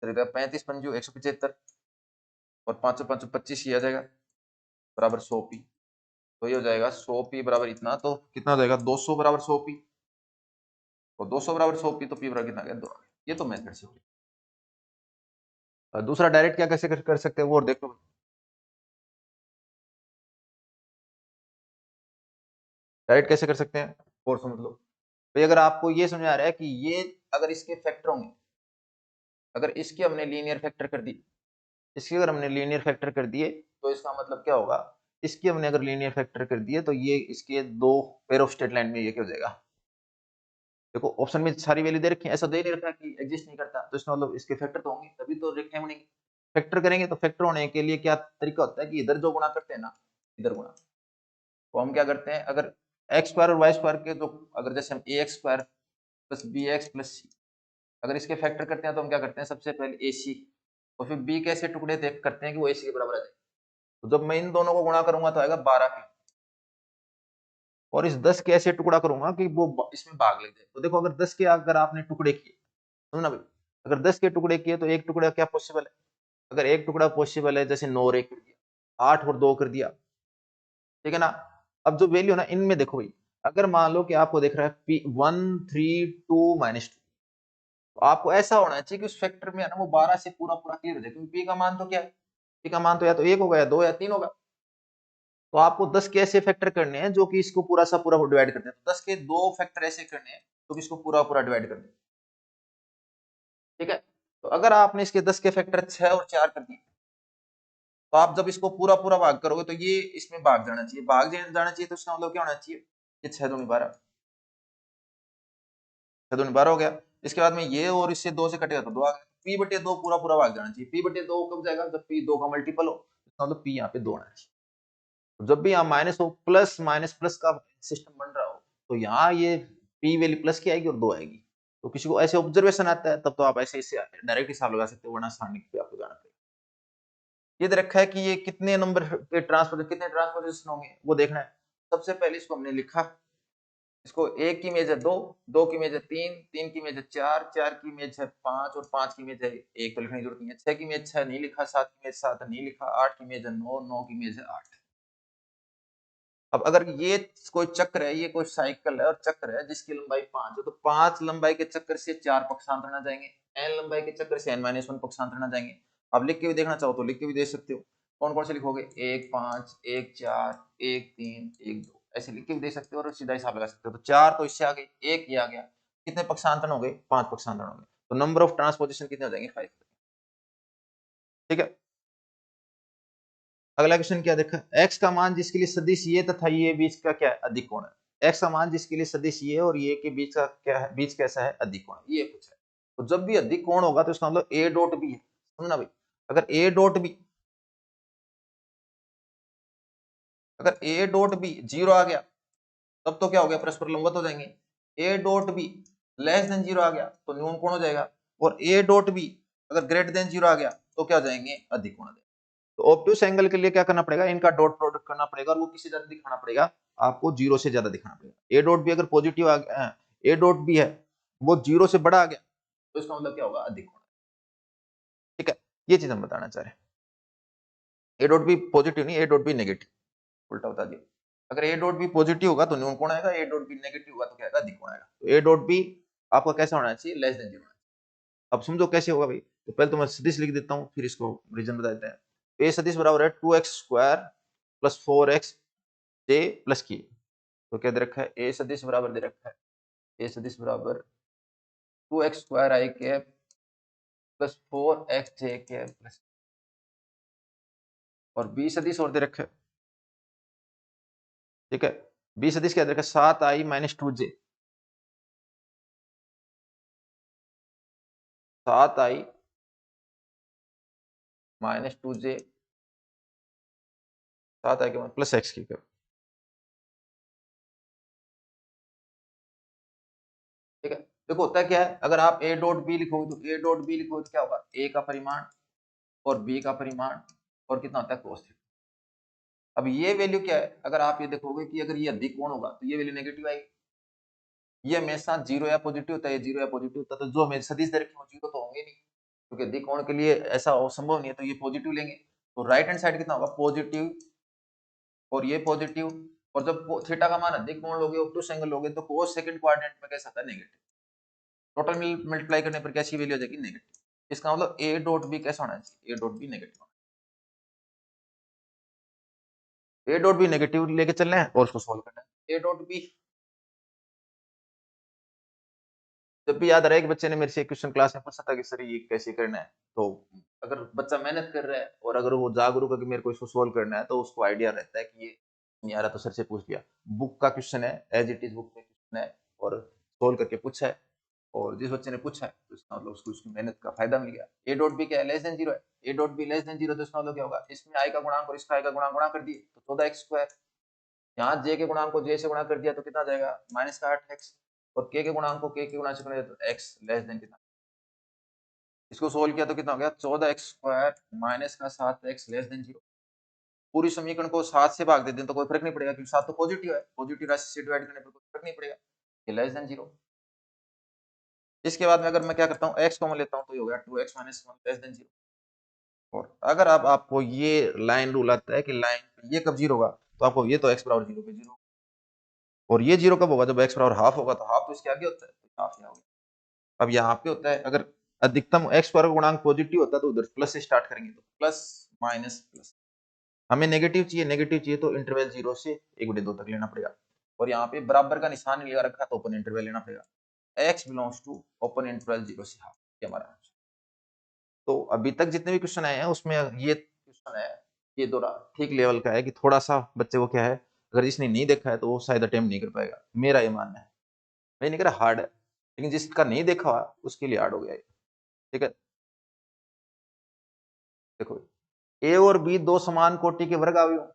35 पंजू 175 और 5 5 25 ही आ जाएगा बराबर 100 पी, तो ये हो जाएगा 100 पी बराबर इतना, तो कितना हो जाएगा 200 बराबर 100 पी, तो 200 बराबर 100 पी, तो पी बराबर कितना आ गया 2। ये तो मेथड से हो गया। दूसरा डायरेक्ट क्या कैसे कर सकते हैं वो और देख लो, डायरेक्ट कैसे कर सकते हैं और समझ लो भाई। अगर आपको ये समझ आ रहा है कि ये अगर इसके फैक्टर होंगे, अगर इसके हमने लीनियर फैक्टर कर दी, इसके अगर हमने लीनियर फैक्टर कर दिए तो इसका मतलब क्या होगा, इसके हमने अगर लीनियर फैक्टर कर दिए तो ये इसके दो पेयर ऑफ स्ट्रेट लाइन में ये क्या हो जाएगा, देखो ऑप्शन में सारी वैल्यू दे रखी है, ऐसा दे नहीं रखा कि एग्जिस्ट नहीं करता, तो इसका मतलब इसके फैक्टर तो होंगे तभी तो रेखाएं बनेंगी। फैक्टर करेंगे तो फैक्टर होने के लिए क्या तरीका होता है कि इधर जो गुणा करते हैं ना, इधर गुणा, तो हम क्या करते हैं, अगर एक्स स्क्वायर और वाई स्क्वायर के जो, अगर जैसे हम A X square plus B X plus C, अगर इसके फैक्टर करते हैं तो हम क्या करते हैं, सबसे पहले ए सी और फिर बी के ऐसे टुकड़े करते हैं कि वो ए सी के बराबर आ जाए, तो जब मैं इन दोनों को गुणा करूंगा तो आएगा 12 फी, और इस 10 के ऐसे टुकड़ा करूंगा कि वो इसमें भाग लग जाए। तो देखो अगर 10 के अगर आपने टुकड़े किए, सुनो ना भाई, अगर 10 के टुकड़े किए तो एक टुकड़ा क्या पॉसिबल है, अगर एक टुकड़ा पॉसिबल है जैसे 9 और 1 कर दिया, 8 और 2 कर दिया, ठीक है ना। अब जो वैल्यू ना इनमें देखो भाई, अगर मान लो कि आपको देख रहा है पी 1 3 2 -2, तो आपको ऐसा होना चाहिए कि उस फैक्टर में है ना वो 12 से पूरा पूरा क्लियर हो जाए, क्योंकि पी का मान तो क्या है, पी का मान तो या तो 1 होगा या 2 या 3 होगा, तो आपको 10 के ऐसे फैक्टर करने हैं जो कि इसको पूरा सा पूरा डिवाइड करते हैं, तो 10 के दो फैक्टर ऐसे करने हैं तो कि इसको पूरा पूरा डिवाइड कर दें, ठीक है। तो अगर आपने इसके 10 के फैक्टर 6 और 4 कर दिए, तो आप जब इसको पूरा पूरा भाग करोगे तो ये इसमें भाग जाना चाहिए, भाग जाना चाहिए, तो इसका मतलब क्या होना चाहिए, ये 6 दूनी 12, 6 दूनी 12 हो गया। इसके बाद में ये और इससे 2 से कटेगा तो 2 आ गया, पी बटे 2 पूरा पूरा भाग जाना चाहिए, पी बटे 2 कब जाएगा, जब पी 2 का मल्टीपल हो, इसका मतलब पी यहाँ पे 2 आना चाहिए। तो जब भी यहाँ माइनस हो, प्लस माइनस प्लस का सिस्टम बन रहा हो, तो यहाँ ये पी वैल्यू प्लस की आएगी और 2 आएगी। तो किसी को ऐसे ऑब्जर्वेशन आता है तब तो आप ऐसे इससे डायरेक्ट हिसाब लगा सकते हो, वरना सारणी पे आपको जाना पड़ेगा। ये दे रखा है कि ये कितने नंबर के कितने ट्रांसपोजिशन होंगे वो देखना है। सबसे पहले इसको हमने लिखा, इसको एक की इमेज है 2, 2 की इमेज है 3, 3 की इमेज है 4, 4 की इमेज है 5 और 5 की इमेज है 1, तो लिखने की जरूरत नहीं है। 6 की इमेज 6 नहीं लिखा, 7 की इमेज 7 नहीं लिखा, 8 की इमेज है 9, 9 की इमेज है 8। अब अगर ये कोई चक्र है, ये कोई साइकिल है और चक्र है जिसकी लंबाई 5 है, तो 5 लंबाई के चक्कर से 4 पक्षांतर ना जाएंगे, n लंबाई के चक्कर से n-1 पक्षांतर ना जाएंगे। आप लिख के भी देखना चाहो तो लिख के भी दे सकते हो, कौन कौन से लिखोगे, 1 5 1 4 1 3 1 2 ऐसे लिख के भी दे सकते हो और सीधा हिसाब लगा सकते हो। तो 4 तो इससे आ गई, 1 ये आ गया, कितने पक्षांतरण हो गए? 5 पक्षांतरण हो गए। तो नंबर ऑफ ट्रांसपोजिशन कितने हो जाएंगे? 5। ठीक है, अगला क्वेश्चन क्या देखा, x का मान जिसके लिए सदिश ये तथा ये बीच का क्या है? अधिक कोण है। x का मान जिसके लिए सदिश ये और ये के बीच का क्या है? बीच कैसा है? अधिक कोण, ये कुछ है। तो जब भी अधिक कोण होगा तो इसका मतलब a डॉट b है, समझना भाई। अगर a डॉट b जीरो आ गया तब तो क्या हो गया? परस्पर लंबवत हो जाएंगे। a dot b less than zero आ गया तो न्यून कोण हो जाएगा, और a डॉट b अगर ग्रेटर देन जीरो आ गया तो क्या हो जाएंगे? अधिक कोण हो जाएंगे। तो ऑब्ट्यूस एंगल के लिए क्या करना पड़ेगा? इनका डॉट प्रोडक्ट करना पड़ेगा, और वो किससे ज्यादा दिखाना पड़ेगा? आपको जीरो से ज्यादा दिखाना पड़ेगा। ए डॉट बी अगर पॉजिटिव आ गया, ए डॉट बी है वो जीरो से बड़ा आ गया तो इसका मतलब क्या होगा? अधिक होगा। ठीक है, ये चीज हम बताना चाह रहे हैं। ए डॉट बी पॉजिटिव नहीं, ए डॉट बी नेगेटिव, उल्टा बता दिया। अगर ए डॉट बी पॉजिटिव होगा तो न्यून कोण आएगा, ए डॉट बी नेगेटिव होगा तो क्या आएगा? अधिक कोण आएगा। तो ए डॉट बी आपका कैसा होना चाहिए? Less than zero. अब समझो कैसे होगा भाई। तो पहले तो मैं सदिश लिख देता हूं, फिर इसको रीजन बता देते हैं। ए सदिश बराबर है 2x स्क्वायर प्लस 4x जे प्लस की। तो क्या दे रखा है? ए सदिश बराबर दे रखा है, ए सदिश बराबर 2x स्क्वायर आई कैप प्लस 4x जे कैप प्लस, और बी सदिश और दे रखा है। ठीक है, बी सदिश क्या दे रखा है? 7i minus 2j, 7i minus 2j, 7i के प्लस x की कैप। ठीक है, देखो होता क्या है, अगर आप a डॉट बी लिखोगे तो a डॉट बी लिखोगे तो क्या होगा? a का परिमाण और b का परिमाण, और कितना होता है? cos theta. अब ये वैल्यू क्या है? अगर आप ये देखोगे कि अगर ये अधिक कोण होगा तो ये वैल्यू नेगेटिव आएगी। ये हमेशा जीरो या पॉजिटिव होता है, जीरो या पॉजिटिव होता है, तो जो हमें सदिश दे रखे वो जीरो तो होंगे नहीं, क्योंकि अधिक कोण के लिए ऐसा संभव नहीं है, तो ये पॉजिटिव लेंगे। तो राइट हैंड साइड कितना होगा? पॉजिटिव, और ये पॉजिटिव, और जब थीटा का मान अधिक कोण लोगे, ऑब्टूस एंगल लोगे, तो कोस सेकंड क्वाड्रेंट में कैसा था? नेगेटिव। टोटल मल्टीप्लाई करने पर कैसी वैल्यू आ जाएगी? नेगेटिव। इसका मतलब ए डॉट बी कैसा होना चाहिए? A dot B negative. A dot B negative लेके चलना है और उसको सोल्व करना है। ए डॉट बी जब भी याद आ रहा है कि बच्चे ने मेरे से क्वेश्चन क्लास में पूछा था कि सर ये कैसे करना है, तो अगर बच्चा मेहनत कर रहा है और अगर वो जागरूक है कि मेरे को इसको सोल्व करना है, तो उसको आइडिया रहता है कि ये नहीं आ रहा तो सर से पूछ लिया। बुक का क्वेश्चन है, एज इट इज बुक में क्वेश्चन है, और सोल्व करके पूछा है, और जिस बच्चे ने पूछा है तो इसका मतलब उसको उसकी मेहनत का फायदा मिल गया। ए डॉट बी क्या है? लेस देन जीरो है। ए dot be less than zero, तो इसका मतलब क्या होगा? इसमें आई का गुणांक और इसका आई का गुणांक गुणा कर दिए तो 14x स्क्वायर। यहाँ जे के गुणांक को जे से गुणा कर दिया तो कितना जाएगा? माइनस का 8x, और के गुणांक को के गुणा से गुणा तो x लेस देन कितना। इसको सोल्व किया तो कितना हो गया? 14x स्क्वायर माइनस का 7x लेस देन जीरो। पूरी समीकरण को 7 से भाग देते हैं तो कोई फर्क नहीं पड़ेगा, क्योंकि 7 तो पॉजिटिव है, पॉजिटिव राशि से डिवाइड करने पर कोई फर्क नहीं पड़ेगा, ये लेस देन जीरो। इसके बाद में अगर मैं क्या करता हूँ, x कॉमन लेता हूँ तो ये हो गया 2x minus 1 less than zero. और अगर अब आपको ये लाइन रूल आता है कि लाइन ये कब जीरो होगा, तो आपको ये तो x बराबर जीरो पे जीरो, और ये जीरो कब होगा? जब x बराबर हाफ होगा, तो हाफ तो इसके आगे होता है, तो हाफ यहाँ हो गया। अब यहाँ पे होता है, अगर अधिकतम x पर गुणांक पॉजिटिव होता है तो उधर प्लस से स्टार्ट करेंगे, तो प्लस माइनस प्लस। हमें नेगेटिव चाहिए, नेगेटिव चाहिए तो इंटरवल 0 से 1/2 तक लेना पड़ेगा, और यहाँ पे बराबर का निशान नहीं लगा रखा तो ओपन इंटरवल लेना पड़ेगा। x belongs to open interval 0 से हाफ, ये हमारा आंसर। तो अभी तक जितने भी क्वेश्चन आए हैं उसमें ये क्वेश्चन है, ये थोड़ा ठीक लेवल का है कि थोड़ा सा बच्चे को क्या है, अगर जिसने नहीं देखा है तो वो शायद अटेम्प्ट नहीं कर पाएगा, मेरा ये मानना है। मैं नहीं कह रहा हार्ड है, लेकिन जिसका नहीं देखा हुआ उसके लिए हार्ड हो गया है। ठीक है, देखो ए और बी दो समान कोटि के वर्ग अवयव,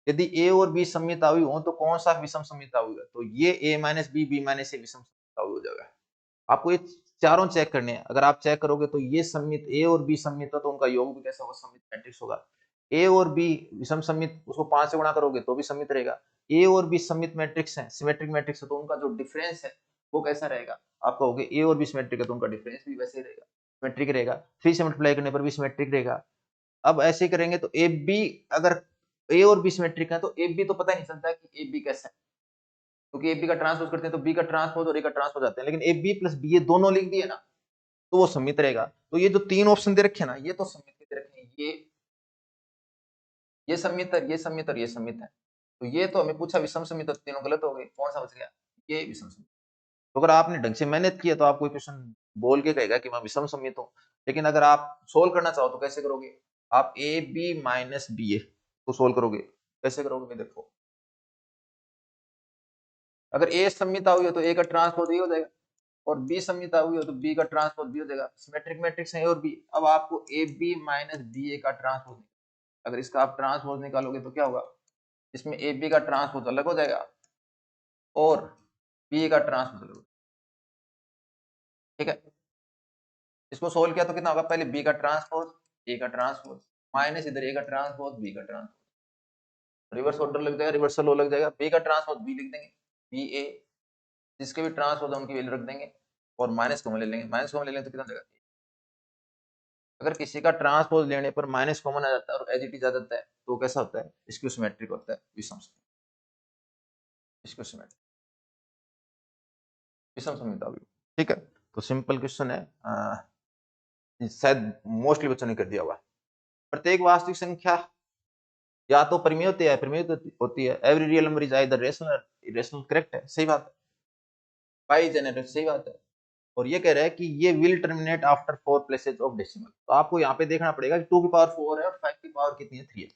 यदि ए और बी सममित अवयव हो तो कौन सा विषम सममित अवयव है? तो ये a माइनस बी माइनस ए विषम सममित अवयव हो जाएगा। आपको ये चारों चेक करने हैं, अगर आप चेक करोगे तो ये सममित ए और बी सममित है तो उनका योग भी कैसा होगा? सममित मैट्रिक्स होगा। ए और बी विषम सममित, उसको 5 से गुणा करोगे तो भी सममित रहेगा। ए और बी सममित मैट्रिक्स है, सिमेट्रिक मैट्रिक्स है, तो उनका जो डिफरेंस है वो कैसा रहेगा? आपका हो गया ए और बी सिमेट्रिक है तो उनका डिफरेंस भी वैसे ही रहेगा, सिमेट्रिक रहेगा। 3 से मल्टीप्लाई करने पर भी सिमेट्रिक रहेगा। अब ऐसे करेंगे तो ए बी, अगर ए और बी सिमेट्रिक है तो ए बी तो पता ही नहीं चलता कि ए बी कैसा है, क्योंकि ए बी का ट्रांसपोज करते हैं तो बी का ट्रांसपोज और ए का ट्रांसपोज आते हैं, लेकिन ए बी प्लस बी ये दोनों लिख दिए ना तो वो सममित रहेगा। तो ये जो तीन ऑप्शन दे रखे हैं ना, ये तो सममित के दे रखे हैं, ये सममित है, ये सममित और ये सममित है। तो ये तो हमें पूछा विषम सममित, तो तीनों गलत हो गए, कौन सा बच गया? ये विषम सममित। तो अगर आपने ढंग से मेहनत की है तो आपको क्वेश्चन बोल के कहेगा कि मैं विषम समित हूँ, लेकिन अगर आप सोल्व करना चाहो तो कैसे करोगे, आप ए बी माइनस बी ए को सोल्व करोगे। कैसे करोगे देखो, अगर ए समिता हुई हो तो ए का ट्रांसपोज ए हो जाएगा, और बी समिता हुई हो तो बी का ट्रांसपोज बी हो जाएगा। सिमेट्रिक मैट्रिक्स है ए और बी। अब आपको ए बी माइनस बी ए का ट्रांसपोज, अगर इसका आप ट्रांसपोज निकालोगे तो क्या होगा, इसमें ए बी का ट्रांसपोज अलग हो जाएगा और बी ए का ट्रांसपोज अलग हो जाएगा। ठीक है, इसको सोल्व किया तो कितना होगा, पहले बी का ट्रांसपोज ए का ट्रांसपोज माइनस इधर ए का ट्रांसपोज बी का ट्रांसपोज, रिवर्स ऑर्डर लग जाएगा, रिवर्सल लो लग जाएगा, बी का ट्रांसपोज बी लिख देंगे, बी ए जिसके भी ट्रांसपोज उनकी वैल्यू रख देंगे और माइनस कॉमन ले लेंगे, माइनस कॉमन ले लेंगे तो कितना देगा। अगर किसी का ट्रांसपोज लेने पर माइनस कॉमन आ जाता है और एज इट इज आ जाता है तो कैसा होता है, इसकी सिमेट्रिक होता है, विषम इसको सिमेट्रिक विषम समीकरण। ठीक है, तो सिंपल क्वेश्चन है, शायद मोस्टली बच्चों ने कर दिया हुआ। प्रत्येक वास्तविक संख्या या तो परिमेय होती है, every real number is either rational irrational, correct है, सही बात है, पाई जनरेट, सही बात है। और ये कह रहा है कि ये will terminate after 4 places of decimal, तो आपको यहाँ पे देखना पड़ेगा कि 2 की पावर 4 है और 5 की पावर कितनी है, 3 है।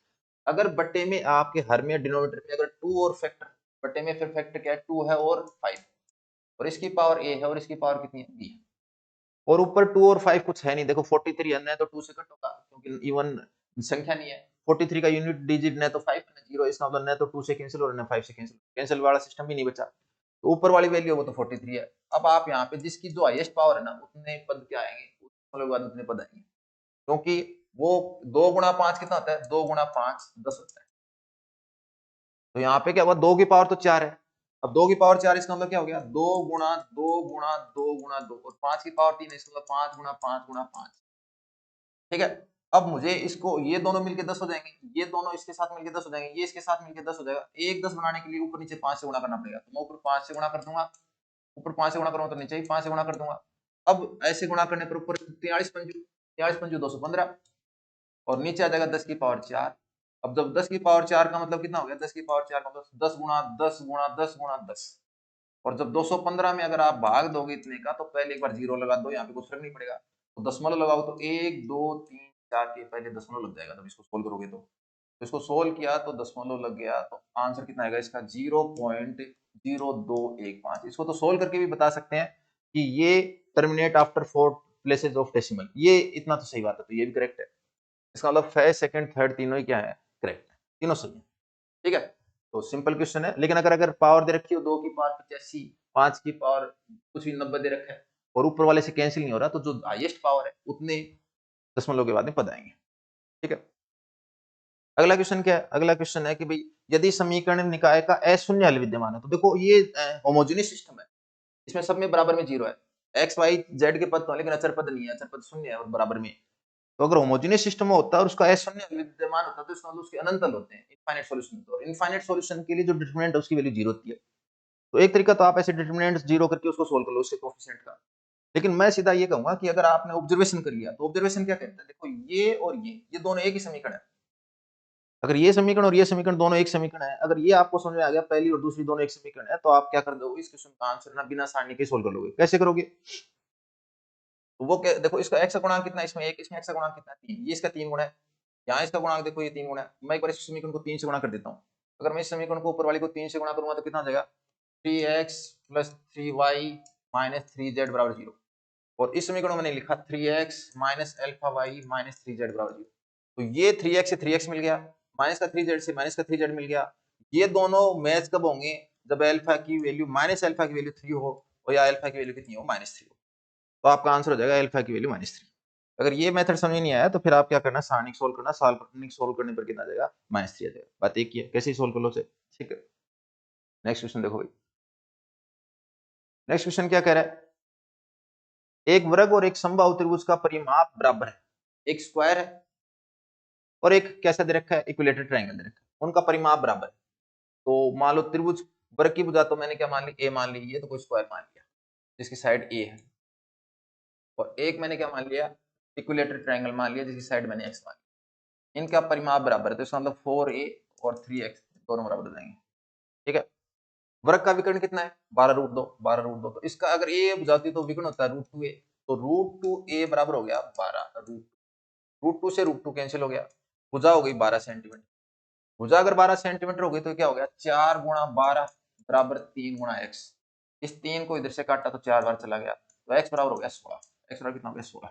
अगर बट्टे में आपके हर में डिनोमिनेटर में अगर 2 और फैक्टर, बट्टे में फिर फैक्टर क्या है, 2 है और 5, और इसकी पावर a है और इसकी पावर कितनी है, b है, और ऊपर 2 और 5 कुछ है नहीं। देखो 43 है तो 2 से कट होगा क्योंकि इवन संख्या नहीं है। 43 का यूनिट डिजिट न तो 5 है न 0, इसका मतलब न तो 2 से कैंसिल और न 5 से कैंसिल वाला सिस्टम भी नहीं बचा। तो ऊपर वाली वैल्यू वो तो 43 है। अब आप यहाँ पे जिसकी जो हाईएस्ट पावर है ना, उतने पद क्या आएंगे, उतने बाद उतने पद आएंगे, क्योंकि वो 2 गुणा 5 कितना होता है, 2 गुणा 5 10 होता है। तो यहाँ पे क्या हुआ, 2 की पावर तो 4 है, अब 2 की पावर 4 इसका मतलब क्या हो गया, 2 गुणा 2 गुणा 2 गुणा 2, और 5 की पावर 3 है, इसका मतलब 5 गुणा 5 गुणा 5। ठीक है, अब मुझे इसको, ये दोनों मिलके 10 हो जाएंगे, ये दोनों इसके साथ मिलके 10 हो जाएंगे, ये इसके साथ मिलके 10 हो जाएगा। एक 10 बनाने के लिए ऊपर नीचे 5 से गुणा करना पड़ेगा, तो मैं ऊपर 5 से गुणा कर दूंगा, ऊपर 5 से गुणा करूंगा तो नीचे भी 5 से गुणा कर दूंगा। अब ऐसे गुणा करने पर ऊपर 43 पंजू 215, और नीचे आ जाएगा 10 की पावर 4। अब जब 10 की पावर 4 का मतलब कितना हो गया, 10 की पावर 4 का मतलब 10 गुणा 10 गुणा 10 गुणा 10, और जब 215 में अगर आप भाग दोगे इतने का तो पहले एक बार जीरो लगा दो, यहाँ पे कुछ फर्क नहीं पड़ेगा। तो दशमलव लगाओ तो 1 2 3 4 के पहले दशमलव लग जाएगा, जब इसको सोल्व करोगे तो इसको सोल्व किया तो दशमलव लग गया, तो आंसर कितना आएगा इसका 0.0215। इसको तो सोल्व करके भी बता सकते हैं कि ये terminate after 4 places of decimal, ये इतना तो सही बात है, तो ये भी करेक्ट है। इसका मतलब फर्स्ट सेकंड थर्ड तीनों ही क्या है, करेक्ट है, तीनों सही है। ठीक है, तो सिंपल क्वेश्चन है। लेकिन अगर पावर दे रखी हो 2 की पावर 85, 5 की पावर कुछ भी 90 दे रखा है और ऊपर वाले से कैंसिल नहीं हो रहा, तो जो हाईएस्ट पावर है उतने दशमलव के बाद में पद आएंगे। ठीक है, अगला क्वेश्चन क्या है, अगला क्वेश्चन है कि भाई यदि समीकरण निकाय का अशून्य हल विद्यमान है, तो देखो ये होमोजेनियस सिस्टम है, इसमें सब में बराबर में जीरो है, एक्स वाई जेड के पद तो, लेकिन अचर पद नहीं है, अचर पद शून्य है और बराबर में। तो अगर होमोजेनियस सिस्टम होता है और उसका अशून्य विद्यमान होता है तो इसका मतलब उसके अनंत हल होते हैं, इनफाइनाइट सॉल्यूशन। तो इनफाइनाइट सॉल्यूशन के लिए जो डिटरमिनेंट है उसकी वैल्यू जीरो होती है। तो एक तरीका तो आप ऐसे डिटरमिनेंट जीरो करके उसको सोल्व कर लो, उसके कोएफिशिएंट का। लेकिन मैं सीधा ये कहूंगा कि अगर आपने ऑब्जर्वेशन कर लिया तो ऑब्जर्वेशन क्या कहता है, देखो ये और ये दोनों एक ही समीकरण है। अगर ये समीकरण और ये समीकरण दोनों एक समीकरण है, अगर ये आपको समझ में आ गया पहली और दूसरी दोनों एक समीकरण है, तो आप क्या कर दोगे, इस क्वेश्चन का आंसर ना बिना सारणी के सोल्व कर लोगे। कैसे करोगे, तो वो देखो इसका x का गुणांक कितना है, इसमें 1, इसमें x का गुणांक कितना है 3, ये इसका 3 गुना है, यहाँ इसका गुणांक देखो ये 3 गुना है। मैं एक बार इस समीकरण को 3 से गुणा कर देता हूँ। अगर मैं इस समीकरण को ऊपर वाले को 3 से गुणा करूंगा तो कितना आ जाएगा, 3x + 3y - 3z = 0। और इस समीकरण में मैंने लिखा 3x - αy - 3z = 0। तो ये 3x से 3x मिल गया, माइनस का 3z से माइनस का 3z मिल गया। ये दोनों मैच कब होंगे, जब अल्फा की वैल्यू माइनस अल्फा की वैल्यू 3 हो और या अल्फा की वैल्यू कितनी हो, -3 हो। तो आपका आंसर हो जाएगा अल्फा की वैल्यू -3। अगर ये मेथड समझ नहीं आया तो फिर आप क्या करना, सारणिक सोल्व करना, सारणिक सोल्व करने पर कितना आ जाएगा, -3 आ जाएगा। बात एक ही है, कैसे सोल्व कर लो उसे। ठीक है, नेक्स्ट क्वेश्चन देखो भाई। नेक्स्ट क्वेश्चन क्या कह रहा है, एक वर्ग और एक समबाहु त्रिभुज का परिमाप बराबर है, एक स्क्वायर है और एक कैसा दे रखा है, इक्विलेटरल ट्रायंगल दे रखा है, उनका परिमाप बराबर है। तो मान लो त्रिभुज वर्ग की भुजा तो मैंने क्या मान ली, ए मान ली, ये तो कोई स्क्वायर मान लिया जिसकी साइड ए है, और एक मैंने क्या मान लिया, इक्विलेटरल ट्रायंगल मान लिया जिसकी साइड मैंने एक्स मान लिया। इनका परिमाप बराबर है, तो इसका मतलब 4a और 3x दोनों बराबर हो जाएंगे। ठीक है, वर्ग का विकर्ण कितना है 12√2, 12√2। तो इसका अगर ए बुझाती तो विकर्ण होता है √2a, तो √2a बराबर हो गया 12 √2 से √2 कैंसिल हो गया, भुजा हो गई 12 सेंटीमीटर। भुजा अगर 12 सेंटीमीटर हो गई तो क्या हो गया 4 गुणा 12 बराबर 3 गुणा x। इस 3 को इधर से काटा तो 4 बार चला गया, तो x बराबर हो गया 16। x बराबर कितना हो गया 16।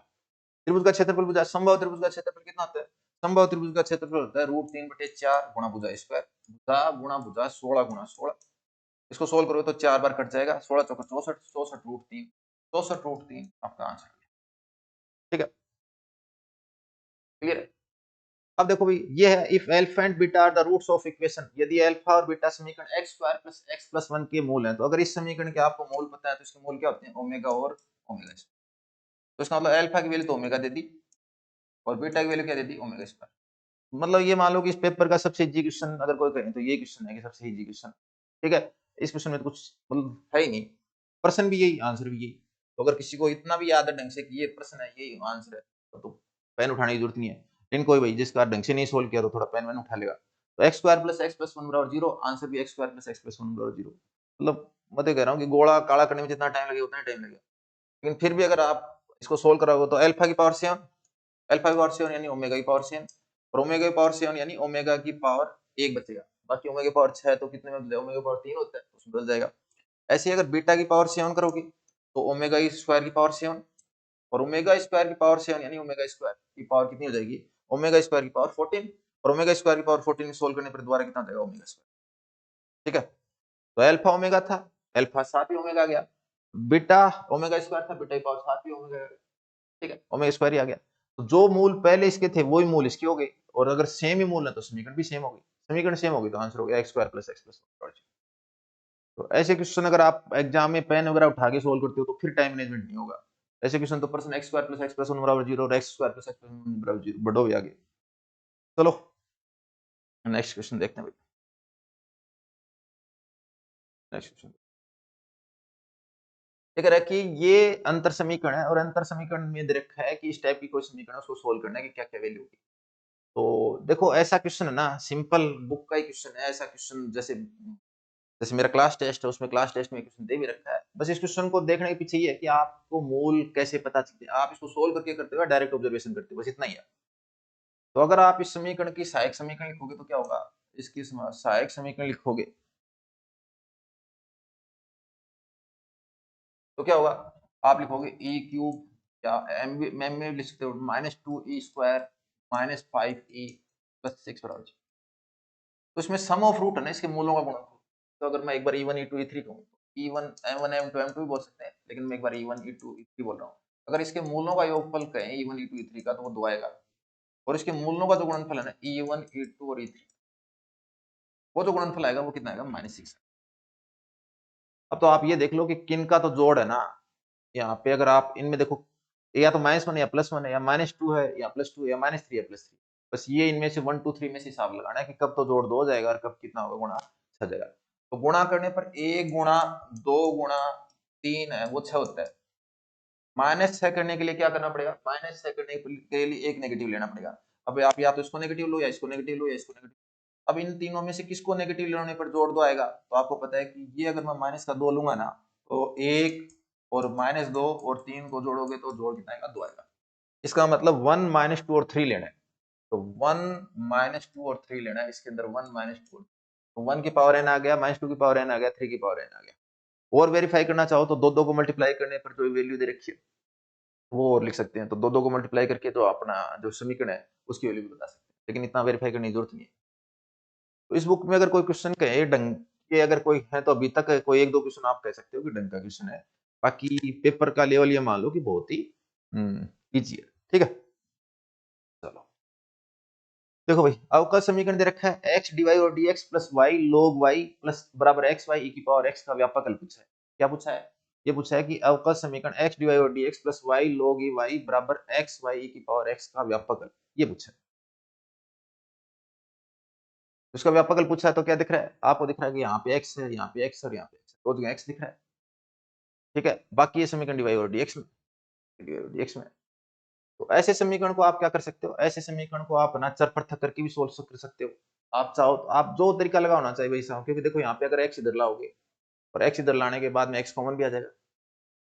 त्रिभुज का क्षेत्रफल भुजा, समबाहु त्रिभुज का क्षेत्रफल कितना होता है, समबाहु त्रिभुज का क्षेत्रफल होता है √3/4 गुणा भुजा स्क्वायर, भुजा गुणा भुजा 16 गुणा 16। इसको सोल्व करोगे तो 4 बार कट जाएगा, 16 चौका 64, 64√3, 64√3 आपका आंसर। ठीक है, क्लियर है। अब देखो भाई ये है if alpha and beta are the roots of equation, यदि अल्फा और बीटा समीकरण x² + x + 1 के मूल हैं, तो अगर इस समीकरण के आपको मूल पता है तो इसके मूल क्या होते हैं ओमेगा और ओमेगा स्क्वायर। तो इसका मतलब अल्फा की वैल्यू तो ओमेगा दे दी और बीटा की वैल्यू क्या दे दी ओमेगा स्क्वायर। मतलब ये मान लो कि इस पेपर का सबसे इजी क्वेश्चन अगर कोई कहे तो ये क्वेश्चन है कि सबसे इजी क्वेश्चन। ठीक है, इस क्वेश्चन में तो कुछ मतलब है ही नहीं, प्रश्न भी यही आंसर भी यही। तो अगर किसी को इतना भी याद है ढंग से कि ये प्रश्न है यही आंसर है तो पेन उठाने की जरूरत नहीं है। लेकिन कोई भाई जिसका ढंग से नहीं सोल्व किया तो थोड़ा पेन वैन उठा लेगा। तो x² + x + 1 = 0, आंसर भी x² + x + 1 = 0। मतलब मैं तो कह रहा हूँ कि गोला काला करने में जितना टाइम लगेगा उतना टाइम लगेगा, लेकिन फिर भी अगर आप इसको सोल्व कराओगे तो अल्फा की पावर 7, अल्फा की पावर 7 यानी ओमेगा की पावर 7, और ओमेगा की पावर 7 यानी ओमेगा की पावर 1 बचेगा। बाकी ओमेगा की पावर 6 तो कितने में बदल जाएगा, ओमेगा की पावर 3 होता है उसमें बदल जाएगा। ऐसे ही अगर बीटा की पावर 7 करोगे तो ओमेगा स्क्वायर की पावर 7, और ओमेगा स्क्वायर की पावर 7 यानी ओमेगा स्क्वायर की पावर कितनी हो जाएगी ओमेगा स्क्वायर की पावर 14, और ओमेगा स्क्वायर की पावर 14 सोल्व करने पर दोबारा कितना देगा ओमेगा स्क्वायर। ठीक है, तो अल्फा ओमेगा था, अल्फा 7 ही ओमेगा आ गया, बीटा ओमेगा स्क्वायर था, बीटा की पावर 7 ही ओमेगा। ठीक है, ओमेगा स्क्वायर ही आ गया। तो जो मूल पहले इसके थे वही मूल इसके हो गए, और अगर सेम ही मूल है तो समीकरण भी सेम हो गई, समीकरण सेम हो गई तो आंसर हो गया x² + x + 1। तो ऐसे क्वेश्चन अगर आप एग्जाम में पेन वगैरह उठा के सोल्व करते हो तो फिर टाइम मैनेजमेंट नहीं होगा। ऐसे क्वेश्चन तो पर्सन x² + x + 1 = 0 और x² + x + 1 = 0, बढ़ो भी आगे। चलो नेक्स्ट क्वेश्चन देखते हैं भाई। नेक्स्ट क्वेश्चन ये कह रहा है कि ये अंतर समीकरण है और अंतर समीकरण में दे रखा है कि इस टाइप की कोई समीकरण उसको सोल्व करना है कि क्या क्या वैल्यू होगी। तो देखो ऐसा क्वेश्चन है ना, सिंपल बुक का ही क्वेश्चन है, ऐसा क्वेश्चन जैसे जैसे मेरा क्लास टेस्ट है उसमें क्लास टेस्ट में क्वेश्चन दे भी रखा है। बस इस क्वेश्चन को देखने के पीछे ये है कि आपको मूल कैसे पता चलते हैं, आप इसको सोल्व करके करते हो डायरेक्ट ऑब्जर्वेशन करते हो, बस इतना ही है। तो अगर आप इस समीकरण की सहायक समीकरण लिखोगे तो क्या होगा, इसकी सहायक समीकरण लिखोगे तो क्या होगा, आप लिखोगे e³ या एम में लिख सकते हो -2e² - 5e + 6 बराबर 0। तो इसमें सम ऑफ रूट है ना इसके मूलों का गुणनफल। तो अगर मैं एक बार e1 e2 e3 कहूँ तो e1 m1 m2 m2 भी बोल सकते हैं, लेकिन मैं एक बार e1 e2 e3 बोल रहा हूँ। अगर इसके मूलों का योगफल कहें e1 e2 e3 का तो वो 2 आएगा, और इसके मूलों का जो गुणनफल है ना e1 e2 और e3, वो जो गुणनफल आएगा वो कितना आएगा -6। अब तो आप ये देख लो कि किन का तो जोड़ है ना, यहाँ पे अगर आप इनमें देखो या तो -1 या +1 है या -2 है या +2 या -3 या +3, बस ये इनमें से 1 2 3 में से हिसाब लगाना है कि कब तो जोड़ 2 हो जाएगा और कब कितना होगा गुणा 6 जाएगा। तो गुणा करने पर 1 गुणा 2 गुणा 3 है वो 6 होता है। -6 करने के लिए क्या करना पड़ेगा, -6 करने के लिए एक नेगेटिव लेना पड़ेगा। अब आप या तो इसको नेगेटिव लो या इसको नेगेटिव लो या इसको नेगेटिव। अब इन तीनों में से किसको नेगेटिव लेने पर जोड़ 2 आएगा, तो आपको पता है कि ये अगर मैं माइनस का 2 लूंगा ना तो 1 और -2 और 3 को जोड़ोगे तो जोड़ कितना आएगा 2 आएगा। इसका मतलब 1 -2 और 3 लेना है, तो 1 -2 और 3 लेना है, इसके अंदर 1 -2, तो 1 की पावर n आ गया, -2 की पावर n आ गया, 3 की पावर n आ गया। और वेरीफाई करना चाहो तो 2 2 को मल्टीप्लाई करने पर जो वैल्यू दे रखी है वो और लिख सकते हैं, तो 2 2 को मल्टीप्लाई करके तो अपना जो समीकरण है उसकी वैल्यू भी बता सकते हैं, लेकिन इतना वेरीफाई करने की जरूरत नहीं है। तो इस बुक में अगर कोई क्वेश्चन कहे ढंग के अगर कोई है तो अभी तक कोई 1 2 क्वेश्चन आप कह सकते हो कि ढंग का क्वेश्चन है, बाकी पेपर का लेवल ये मान लो कि बहुत ही इजी है। ठीक है, चलो देखो भाई अवकल समीकरण दे रखा है x dy और dx plus y log y plus बराबर xy e की पावर x का व्यापकल पूछा है। क्या पूछा है, ये पूछा है कि अवकल समीकरण x dy और dx plus y log y बराबर xy e की पावर x का व्यापकल, ये पूछा है। उसका व्यापकल पूछा है तो क्या दिख रहा है आपको, दिख रहा है कि यहाँ पे x है, यहाँ पे x और यहाँ पे x, दो जगह x दिख रहा है। ठीक है, बाकी ये समीकरण dy और dx में, तो ऐसे समीकरण को आप क्या कर सकते हो, ऐसे समीकरण को आप ना चर पृथक करके भी सोल्व कर सकते हो। आप चाहो तो आप जो तरीका लगाओ ना चाहिए वही साहब, क्योंकि देखो यहाँ पे अगर x इधर लाओगे और एक्स इधर लाने के बाद में एक्स कॉमन भी आ जाएगा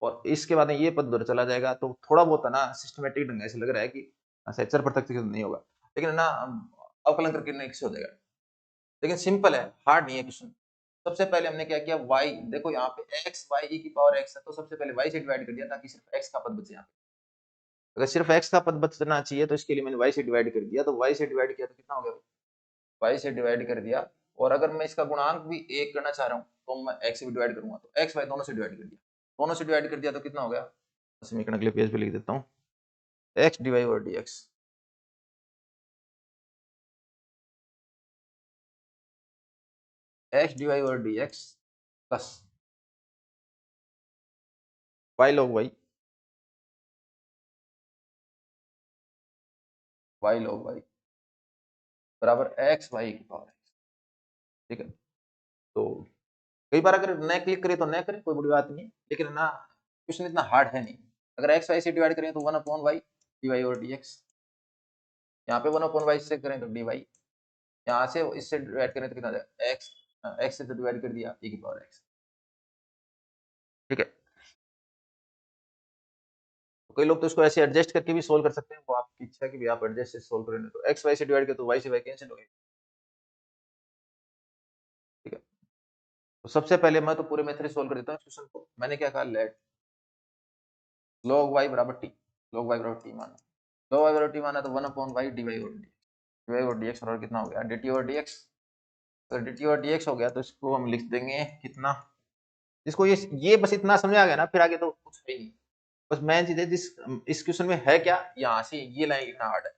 और इसके बाद में ये पद उधर चला जाएगा। तो थोड़ा बहुत है ना सिस्टमेटिक ढंग से लग रहा है कि चर पृथक नहीं होगा, लेकिन ना अवकलन करके नेक्स्ट हो जाएगा। लेकिन सिंपल है, हार्ड नहीं है क्वेश्चन। सबसे पहले हमने क्या किया, y देखो यहाँ पे x y e की पावर x है, तो सबसे पहले y से डिवाइड कर दिया ताकि सिर्फ x का पद बचे। यहाँ पे अगर सिर्फ x का पद बचना चाहिए तो इसके लिए मैंने y से डिवाइड कर दिया, तो y से डिवाइड किया तो कितना हो गया, y से डिवाइड कर दिया। और अगर मैं इसका गुणांक भी 1 करना चाह रहा हूँ तो मैं x से भी डिवाइड करूंगा, तो x y दोनों से डिवाइड कर दिया, दोनों से डिवाइड कर दिया तो कितना हो गया, समीकरण अगले पेज पे लिख देता हूँ, x dy और dx x dy और dx plus y log y, y log y बराबर x y की पावर x। ठीक है, तो कई बार अगर न क्लिक करे तो न करे, कोई बड़ी बात नहीं है, लेकिन ना क्वेश्चन इतना हार्ड है नहीं। अगर x y से डिवाइड करें तो 1/y dy और dx, यहाँ पे 1/y से करें तो dy, यहाँ से इससे डिवाइड करें तो कितना आ जाएगा, x से तो डिवाइड कर दिया e की पावर x। ठीक है, तो कई लोग तो इसको ऐसे एडजस्ट करके भी सोल्व कर सकते हैं, वो आपकी इच्छा है कि भी आप एडजस्ट से सोल्व करें, तो x y से डिवाइड करें तो y से y कैंसिल हो गए। ठीक है, तो सबसे पहले मैं तो पूरे मेथड से सोल्व कर देता हूँ क्वेश्चन को। मैंने क्या कहा, लेट log y बराबर t, log y बराबर t माना, log y बराबर t माना तो 1/y dy और dx बराबर कितना हो गया, dt और dx। तो dt और dx हो गया तो इसको हम लिख देंगे कितना, इसको ये बस इतना समझ आ गया ना, फिर आगे तो कुछ है नहीं। बस मेन चीज है जिस इस क्वेश्चन में है क्या, यहाँ से ये लाइन लिखना हार्ड है,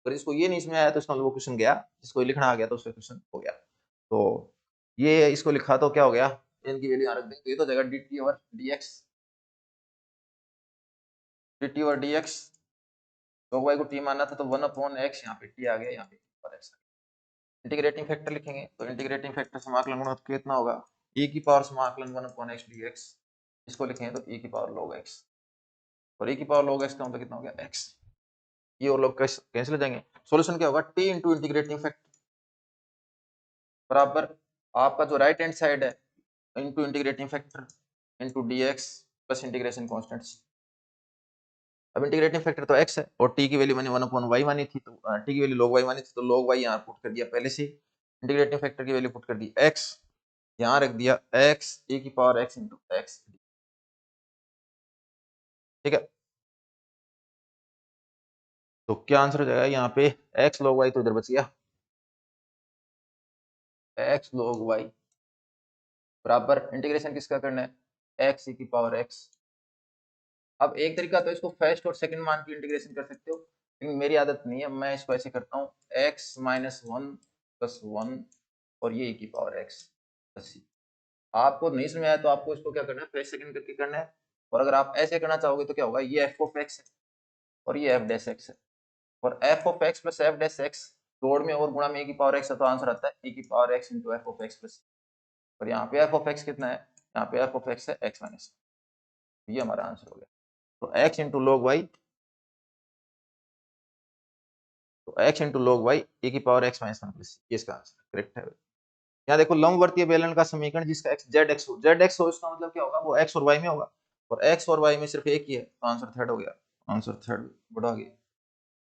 अगर इसको ये नहीं समझ आया तो इसका वो क्वेश्चन गया, जिसको लिखना आ गया तो उसका क्वेश्चन हो गया। तो ये इसको लिखा तो क्या हो गया, इनकी वैल्यू यहाँ रख देंगे, तो ये तो हो जाएगा dt और dx, dt और dx, log y को t मानना था तो 1/x, यहाँ पे t आ गया, यहाँ पे पर x। इंटीग्रेटिंग फैक्टर लिखेंगे तो इंटीग्रेटिंग फैक्टर समाकलन गुणक कितना होगा, e की पावर समाकलन 1/x dx, इसको लिखेंगे तो e की पावर log x, और e की पावर log x का मतलब कितना हो गया x, ये और लोग कैंसिल हो जाएंगे। सॉल्यूशन क्या होगा, t इंटू इंटीग्रेटिंग फैक्टर बराबर आपका जो राइट हैंड साइड है into integrating factor into dx plus integration constants. अब इंटीग्रेटिंग फैक्टर तो x है और t की वैल्यू मैंने 1/y मानी थी, तो t की वैल्यू log y मानी थी, तो log y यहाँ पुट कर दिया पहले से, इंटीग्रेटिंग फैक्टर की वैल्यू पुट कर दी x, यहाँ रख दिया x e की पावर x इंटू x। ठीक है, तो क्या आंसर हो जाएगा यहाँ पे, x log y तो इधर बच गया, x log y बराबर इंटीग्रेशन किसका करना है, x e की पावर x। अब एक तरीका तो इसको फर्स्ट और सेकंड मान की इंटीग्रेशन कर सकते हो, लेकिन मेरी आदत नहीं है, मैं इसको ऐसे करता हूँ x माइनस 1 प्लस 1 और ये e की पावर x प्लस c। आपको नहीं समझ आया तो आपको इसको क्या करना है, फर्स्ट सेकंड करके करना है, और अगर आप ऐसे करना चाहोगे तो क्या होगा, ये f ऑफ x है और ये f डैश x है, और f of x plus f dash x जोड़ में और गुणा में e की पावर x है, तो आंसर आता है e की power x into f of x plus, और यहाँ पे f ऑफ x कितना है, यहाँ पे f ऑफ x है x माइनस, ये हमारा आंसर हो गया। तो x इंटू लॉग वाई, तो x into log y e की पावर x माइनस 1 प्लस, ये इसका आंसर करेक्ट है। यहाँ देखो लंबवर्तीय बेलन का समीकरण जिसका x z x हो, इसका मतलब क्या होगा, वो x और y में होगा, और x और y में सिर्फ एक ही है, तो आंसर थर्ड हो गया, आंसर थर्ड बढ़ा गया।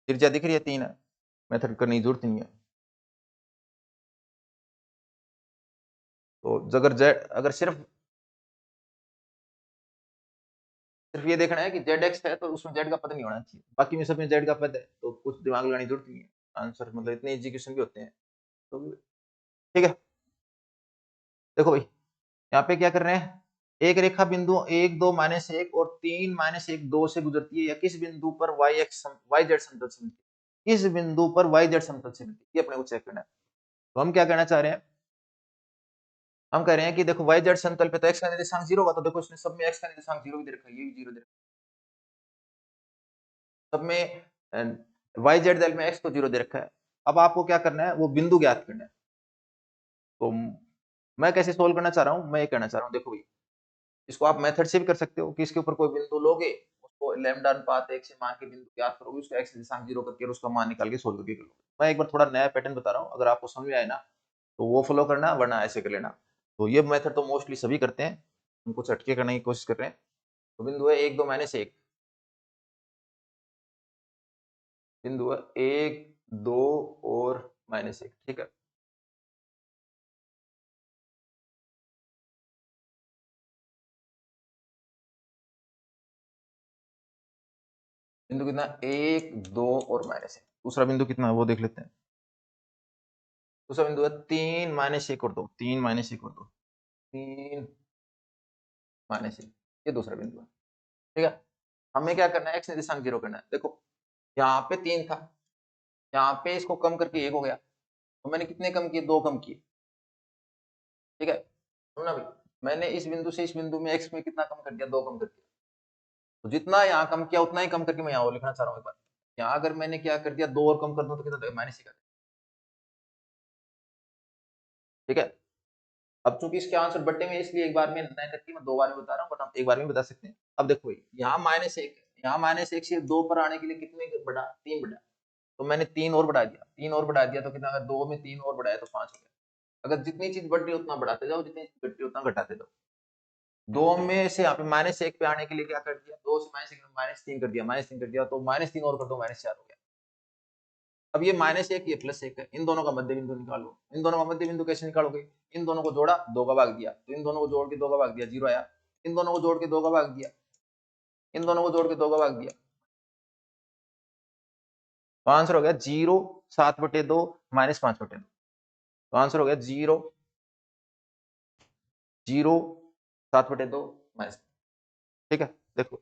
त्रिज्या दिख रही है 3 है, मेथड करने की जरूरत नहीं है। तो अगर सिर्फ ये देखना है कि जेड है तो उसमें जेड का पद नहीं होना चाहिए, बाकी में सब में जेड का पद है, तो कुछ दिमाग लगाने की जरूरत नहीं है, आंसर मतलब इतने इजी क्वेश्चन भी होते हैं। तो ठीक है, देखो भाई यहाँ पे क्या कर रहे हैं, एक रेखा बिंदु 1 2 माइनस 1 और 3 माइनस 1 2 से गुजरती है, या किस बिंदु पर वाई जेड समतल से मिलती है, किस बिंदु पर वाई जेड समतल से मिलती है, ये अपने को चेक करना है। तो हम क्या करना चाह रहे हैं, हम कह रहे हैं कि देखो वाई जेड समतल पे तो एक्स का निर्देशांक 0 होगा, तो देखो इसने सब में एक्स का निर्देशांक 0 भी दे रखा है, ये भी 0 दे रखा है, सब में वाई जेड दल में एक्स को 0 दे रखा है। अब आपको क्या करना है, वो बिंदु ज्ञात करना है। तो मैं कैसे सोल्व करना चाह रहा हूँ, मैं ये कहना चाह रहा हूँ, देखो भाई इसको आप मेथड से भी कर सकते हो कि इसके ऊपर कोई बिंदु लोगे, उसको लैम्डा अनुपात 1 से मान के बिंदु ज्ञात करोगे, उसका एक्स निर्देशांक 0 करके और उसका मान निकाल के सोल्व करके कर लोगे। मैं एक बार थोड़ा नया पैटर्न बता रहा हूँ, अगर आपको समझ में आए ना तो वो फॉलो करना, वरना ऐसे कर लेना। तो ये मेथड तो मोस्टली सभी करते हैं, हम कुछ हटके करने की कोशिश कर रहे हैं। तो बिंदु है 1 2 -1, बिंदु है 1 2 और -1, ठीक है। बिंदु कितना 1 2 और -1। दूसरा बिंदु कितना है वो देख लेते हैं। दूसरा बिंदु है 3 -1 और 2, 3 -1 और 2, 3 -1, ये दूसरा बिंदु है, ठीक है। हमें क्या करना है, एक्स निर्देशांक 0 करना है। देखो यहाँ पे 3 था, यहाँ पे इसको कम करके 1 हो गया, तो मैंने कितने कम किए, 2 कम किए, ठीक है। सुनो ना भाई, मैंने इस बिंदु से इस बिंदु में एक्स में कितना कम कर दिया, 2 कम कर दिया। तो जितना यहाँ कम किया उतना ही कम करके मैं यहाँ और लिखना चाह रहा हूँ एक बार। यहाँ अगर मैंने क्या कर दिया, 2 और कम कर दूं तो कितना -1 का, ठीक है। अब चूंकि इसके आंसर बट्टे में, इसलिए एक बार में न करके मैं 2 बार में बता रहा हूँ, बट हम एक बार में बता सकते हैं। अब देखो भाई, यहाँ -1, यहाँ -1 से 2 पर आने के लिए कितने बढ़ा, 3 बढ़ा, तो मैंने 3 और बढ़ा दिया, 3 और बढ़ा दिया तो कितना, 2 में 3 और बढ़ाया तो 5 हो गया। अगर जितनी चीज बढ़ रही है उतना बढ़ाते जाओ, जितनी चीज घट रही है उतना घटाते जाओ। 2 में से यहाँ पे -1 पे आने के लिए क्या कर दिया, 2 से -1 में -3 कर दिया, -3 कर दिया, तो -3 और कर दो, -4 हो गया। अब ये -1 ये +1 है, इन दोनों का मध्य बिंदु निकालो। इन दोनों का मध्य बिंदु कैसे निकालोगे, इन दोनों को जोड़ा, 2 का भाग दिया, तो इन दोनों को जोड़ के 2 का भाग दिया, 0 आया। इन दोनों को जोड़ के 2 का भाग दिया, इन दोनों को जोड़ के 2 का भाग दिया, तो आंसर हो गया 0 7/2 -5/2। तो आंसर हो गया 0 0 7/2 -, ठीक है। देखो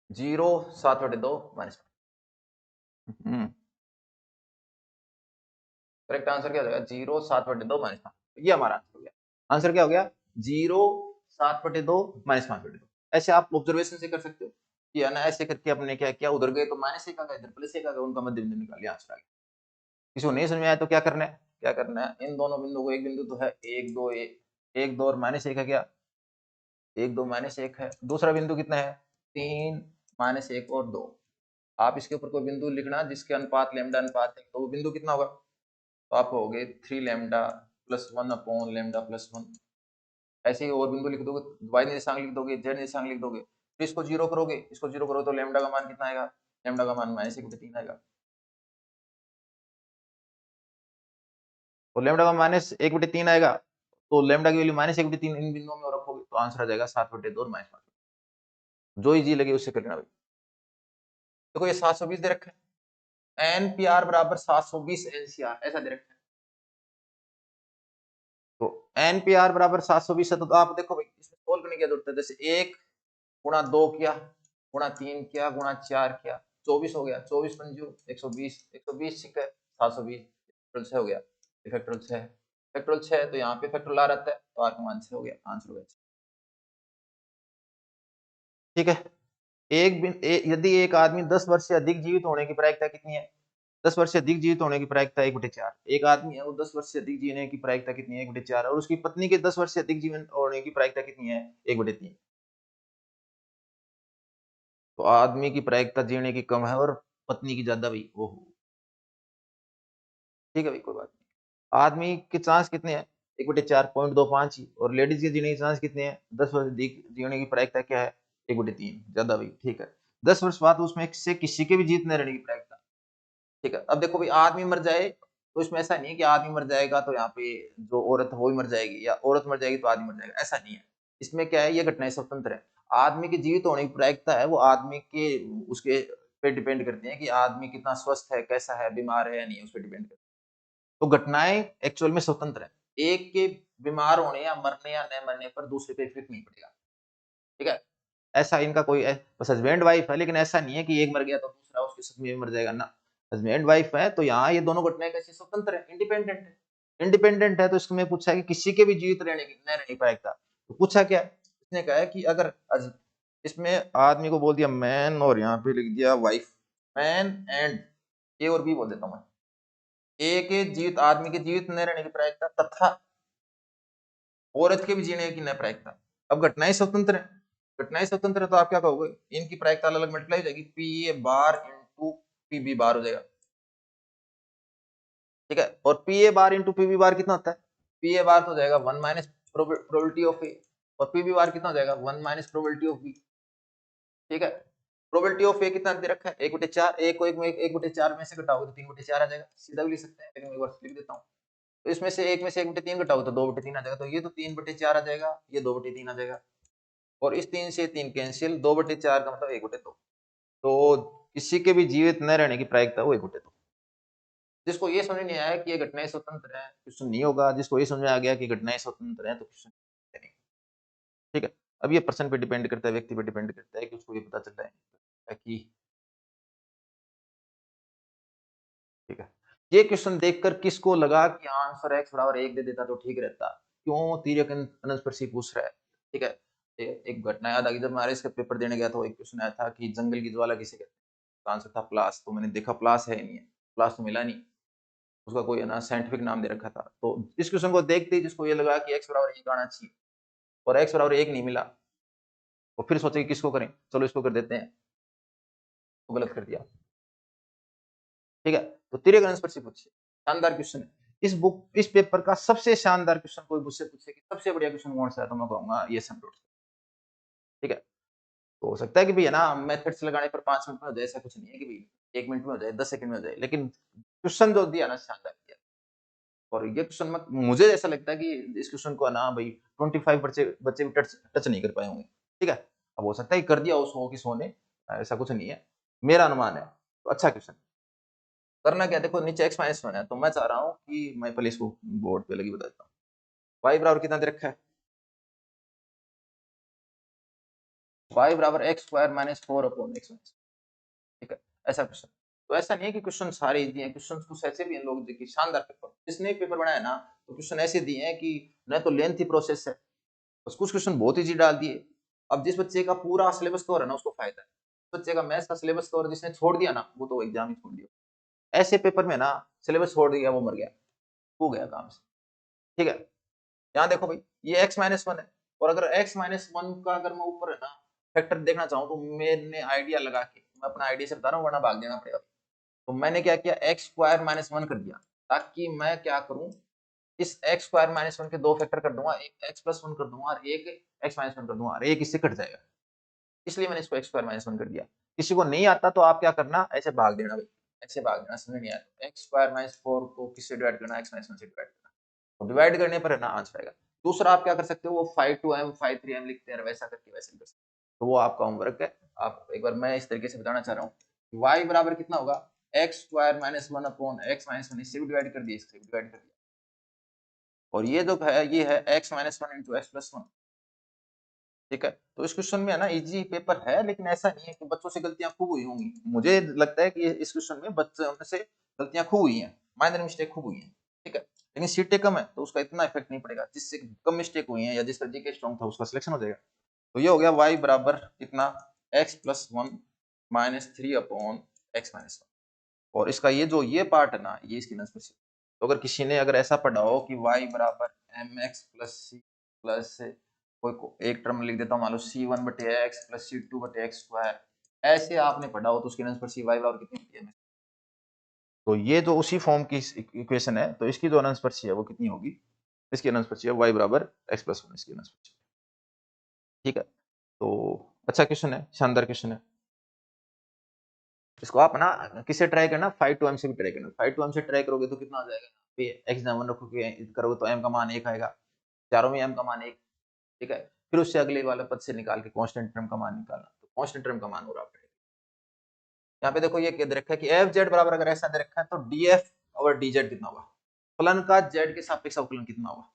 0 7/2 -, करेक्ट आंसर क्या हो जाएगा, 0 7/2 -5। ये हमारा आंसर हो गया। आंसर क्या हो गया, 0 7/2 -5/2। ऐसे आप ऑब्जर्वेशन से कर सकते हो कि है ना, ऐसे करके अपने क्या किया, उधर गए तो -1 आ गया, इधर +1 आ गया, उनका मध्य बिंदु निकाल लिया, आंसर आ गया। किसी को नहीं समझ में आया तो क्या करना है, क्या करना है, इन दोनों बिंदु को, एक बिंदु तो है 1 2 1 2 और -1 है, क्या 1 2 -1 है। दूसरा बिंदु कितना है, 3 -1 और 2। आप इसके ऊपर कोई बिंदु लिखना जिसके अनुपात लैम्डा अनुपात है, तो वो बिंदु कितना होगा, तो आप कहोगे 3 लैम्डा +1 लैम्डा +1। ऐसे ही और बिंदु लिख दोगे, y निर्देशांक लिख दोगे, z निर्देशांक लिख दोगे, फिर इसको 0 करोगे, इसको 0 करोगे तो लैम्डा का मान कितना आएगा, लैम्डा का मान -1/3 आएगा। तो लैम्डा का -1/3 आएगा, तो लैम्डा की वैल्यू -1/3 इन बिंदुओं में रखोगे तो आंसर आ जाएगा 7/2 और -5। जो इजी लगे उससे कर लेना भाई। देखो ये 720 दे रखा है, NPR बराबर 720 NCR ऐसा दे रखा है। तो NPR बराबर 720 है, तो आप देखो भाई इसमें सोल्व करने की जरूरत है। जैसे 1 गुणा 2 किया, गुणा 3 किया, गुणा 4 किया, 24 हो गया, 24 पंजू 120, 120 6 है 720, फैक्टोरियल 6 हो गया, फैक्टोरियल 6 है, फैक्टोरियल 6 है तो यहाँ पे फैक्टोरियल आ रहता है, तो आर का मान 6 हो गया, आंसर हो गया। ठीक है। यदि एक आदमी 10 वर्ष से अधिक जीवित होने की प्रायिकता कितनी है, 10 वर्ष से अधिक जीवित होने की प्रायिकता 1/4। एक आदमी है वो 10 वर्ष से अधिक जीने की प्रायिकता कितनी है, 1/4, और उसकी पत्नी के 10 वर्ष से अधिक जीवन होने की प्रायिकता कितनी है, 1/3। तो आदमी की प्रायिकता जीने की कम है और पत्नी की ज्यादा भाई, ओहो, ठीक है भाई कोई बात नहीं। आदमी के चांस कितने हैं, 1/4 0.25 ही, और लेडीज के जीने के चांस कितने हैं, 10 वर्ष अधिक जीने की प्रायिकता क्या है, 1/3 ज्यादा भाई, ठीक है। 10 वर्ष बाद उसमें से किसी के भी जीत न रहने की प्रायिकता, ठीक है। अब देखो भाई, आदमी मर जाए तो इसमें ऐसा नहीं है कि आदमी मर जाएगा तो यहाँ पे जो औरत है वो ही मर जाएगी, या औरत मर जाएगी तो आदमी मर जाएगा, ऐसा नहीं है। इसमें क्या है, ये घटनाएं स्वतंत्र है। आदमी की जीवित होने की प्रायिकता है वो आदमी के, उसके पे डिपेंड करती है कि आदमी कितना स्वस्थ है, कैसा है, बीमार है या नहीं, उस पर डिपेंड करती है। तो घटनाएं एक्चुअल में स्वतंत्र है, एक के बीमार होने या मरने या न मरने पर दूसरे पे इफेक्ट नहीं पड़ेगा, ठीक है। ऐसा इनका कोई बस हस्बैंड वाइफ है, लेकिन ऐसा नहीं है कि एक मर गया तो दूसरा उसके साथ में मर जाएगा ना। हस्बैंड वाइफ है तो यहाँ ये दोनों घटनाएं कैसे स्वतंत्र है, इंडिपेंडेंट है। इंडिपेंडेंट है तो इसमें पूछा है कि किसी के भी जीवित रहने की न रहने की प्रायिकता, तो पूछा क्या है, इसने कहा है कि अगर इसमें आदमी को बोल दिया मैन और यहाँ पे लिख दिया वाइफ, मैन एंड ए और बी बोल देता हूँ मैं, ए के जीवित, आदमी के जीवित न रहने की प्रायिकता तथा औरत के भी जीने की न प्रायिकता। अब घटनाएं स्वतंत्र है, घटनाएं स्वतंत्र है तो आप क्या कहोगे, इनकी प्रायिकता अलग अलग मल्टीप्लाई हो जाएगी, P A bar into P B bar हो जाएगा, ठीक है। और P A bar into P B bar कितना होता है, पी ए बार तो हो जाएगा 1 माइनस प्रोबेबिलिटी ऑफ ए, और पी बी बार कितना हो जाएगा 1 माइनस प्रोबेबिलिटी ऑफ बी, ठीक है। प्रोबेबिलिटी ऑफ ए कितना दे रखा है 1/4, ए को 1/4 में से घटाओगे तो 3/4 आ जाएगा, सीधा भी लिख सकते हैं, लेकिन मैं एक बार लिख देता हूँ। तो इसमें से 1/3 घटाओ तो 2/3 आ जाएगा, तो ये तो 3/4 आ जाएगा, ये 2/3 आ जाएगा, और इस 3 से 3 कैंसिल, 2/4 का मतलब 1/2। तो किसी के भी जीवित न रहने की प्रायिकता वो 1/2। जिसको ये समझ नहीं आया कि ये घटनाएं स्वतंत्र है, क्वेश्चन नहीं होगा। जिसको ये समझ में आ गया कि घटनाएं स्वतंत्र है तो क्वेश्चन नहीं, ठीक है। अब ये पर्सन पे डिपेंड करता है, व्यक्ति पे डिपेंड करता है कि उसको ये पता चलता है कि, ठीक है। ये क्वेश्चन देखकर किसको लगा कि आंसर x बराबर 1 दे देता तो ठीक रहता, क्यों तिर्यक अनस्पर्शी पूछ रहा है, ठीक है। एक घटना याद आ गई, जब मैं आरएस का पेपर देने गया था, एक क्वेश्चन आया था कि जंगल की ज्वाला किसे कहते हैं, आंसर था प्लास। तो मैंने देखा प्लास है नहीं है, प्लास तो मिला नहीं, उसका कोई ना साइंटिफिक नाम दे रखा था। तो इस क्वेश्चन को देखते ही जिसको ये लगा कि x बराबर 1 आना चाहिए और x बराबर 1 नहीं मिला, तो फिर सोचे कि किसको करें, चलो इसको कर देते हैं, तो गलत कर दिया, ठीक है। तो तिर्यक अनस्पर्शी पूछिए, शानदार क्वेश्चन है। इस पेपर का सबसे शानदार क्वेश्चन कोई मुझसे पूछे कि सबसे बढ़िया क्वेश्चन कौन सा है, तो मैं कहूंगा ये सम, ठीक है। तो हो सकता है कि भैया ना मेथड्स लगाने पर 5 मिनट में हो जाए, ऐसा कुछ नहीं है कि भाई 1 मिनट में हो जाए, 10 सेकंड में हो जाए, लेकिन क्वेश्चन जो दिया ना शानदार दिया। और ये क्वेश्चन में मुझे ऐसा लगता है कि इस क्वेश्चन को ना भाई 25 बच्चे भी टच नहीं कर पाए होंगे, ठीक है। अब हो सकता है कर दिया हो 100 की 100 ने, ऐसा कुछ नहीं है, मेरा अनुमान है। तो अच्छा क्वेश्चन करना क्या, देखो नीचे x-1 है, तो मैं चाह रहा हूँ कि मैं पहले इसको बोर्ड पे लगी बताता हूँ। y बराबर कितना दे रखा है, y बराबर x² - 4/x, ठीक है। ऐसा क्वेश्चन, तो ऐसा नहीं है कि क्वेश्चन सारे इजी हैं, क्वेश्चन कुछ ऐसे भी हैं, लोग देखिए शानदार पेपर, जिसने एक पेपर बनाया ना, तो क्वेश्चन ऐसे दिए हैं कि न तो लेंथी प्रोसेस है, बस कुछ क्वेश्चन बहुत इजी डाल दिए। अब जिस बच्चे का पूरा सिलेबस कवर है ना, उसको फायदा है। बच्चे का मैथ्स का सिलेबस कवर जिसने छोड़ दिया ना, वो तो एग्जाम ही छोड़ दिया। ऐसे पेपर में ना सिलेबस छोड़ दिया, वो मर गया, हो गया काम से, ठीक है। यहाँ देखो भाई, ये x-1 है, और अगर x-1 का अगर मैं ऊपर है ना फैक्टर देखना चाहूँ, तो मैंने आइडिया लगा के, मैं अपना आइडिया से बता रहा हूँ वरना भाग देना पड़ेगा। तो मैंने क्या किया, x² - 1 कर दिया, ताकि मैं क्या करूं, इस x² - 1 के 2 फैक्टर कर दूंगा, एक x+1 कर दूंगा और एक x-1 कर दूंगा, और एक इससे कट जाएगा, इसलिए मैंने इसको x² - 1 कर दिया। किसी को नहीं आता तो आप क्या करना, ऐसे भाग देना भाई, ऐसे भाग देना, समझ नहीं आया x² - 4 को किससे डिवाइड करना, x-1 से डिवाइड करना, तो डिवाइड करने पर है ना आंसर आएगा। दूसरा आप क्या कर सकते हो, वो 5 2m 5 3m लिखते हैं, वैसा करके वैसे कर सकते हो, तो वो आपका होमवर्क है। आप एक बार मैं इस तरीके से बताना चाह रहा हूँ, y बराबर कितना होगा, x² - 1/x-1, इससे भी डिवाइड कर दिया, इससे भी डिवाइड कर दिया, और ये जो है ये है x-1 × x+1, ठीक है। तो इस क्वेश्चन में है ना इजी पेपर है, लेकिन ऐसा नहीं है कि बच्चों से गलतियां खूब हुई होंगी, मुझे लगता है कि इस क्वेश्चन में बच्चों से गलतियां खूब हुई हैं, माइनर मिस्टेक खूब हुई हैं, ठीक है। लेकिन सीटें कम है तो उसका इतना इफेक्ट नहीं पड़ेगा, जिससे कम मिस्टेक हुई है या जिसका जीके स्ट्रॉन्ग था उसका सिलेक्शन हो जाएगा। तो ये हो गया y बराबर कितना, x+1 - 3/x-1, और इसका ये जो ये पार्ट है ना, ये इसकी नस्ल। तो अगर किसी ने अगर ऐसा पढ़ा हो कि y बराबर mx + c प्लस कोई एक टर्म लिख देता हूँ, मान लो c1/x + c2/x², ऐसे आपने पढ़ा हो तो उसकी नस्ल cy बराबर कितनी होती है। तो ये जो उसी फॉर्म की इक्वेशन है, तो इसकी जो अनस्पर्शी है वो कितनी होगी, इसकी अनस्पर्शी है y बराबर x+1, इसकी अनस्पर्शी, ठीक है। तो अच्छा क्वेश्चन है, शानदार क्वेश्चन है। इसको आप ना किससे ट्राई करना, 5 2m से भी ट्राई करना। 5 2m से ट्राई करोगे तो कितना हो जाएगा, पे x1 रखोगे करोगे तो m का मान 1 आएगा, चारों में m का मान 1, ठीक है। फिर उससे अगले वाले पद से निकाल के कांस्टेंट टर्म का मान निकालना, तो कांस्टेंट टर्म का मान हो रहा है। यहाँ पे देखो ये दे रखा है कि f(z) बराबर अगर ऐसा दे रखा है तो df/dz कितना होगा, फलन का z के सापेक्ष अवकलन कितना होगा।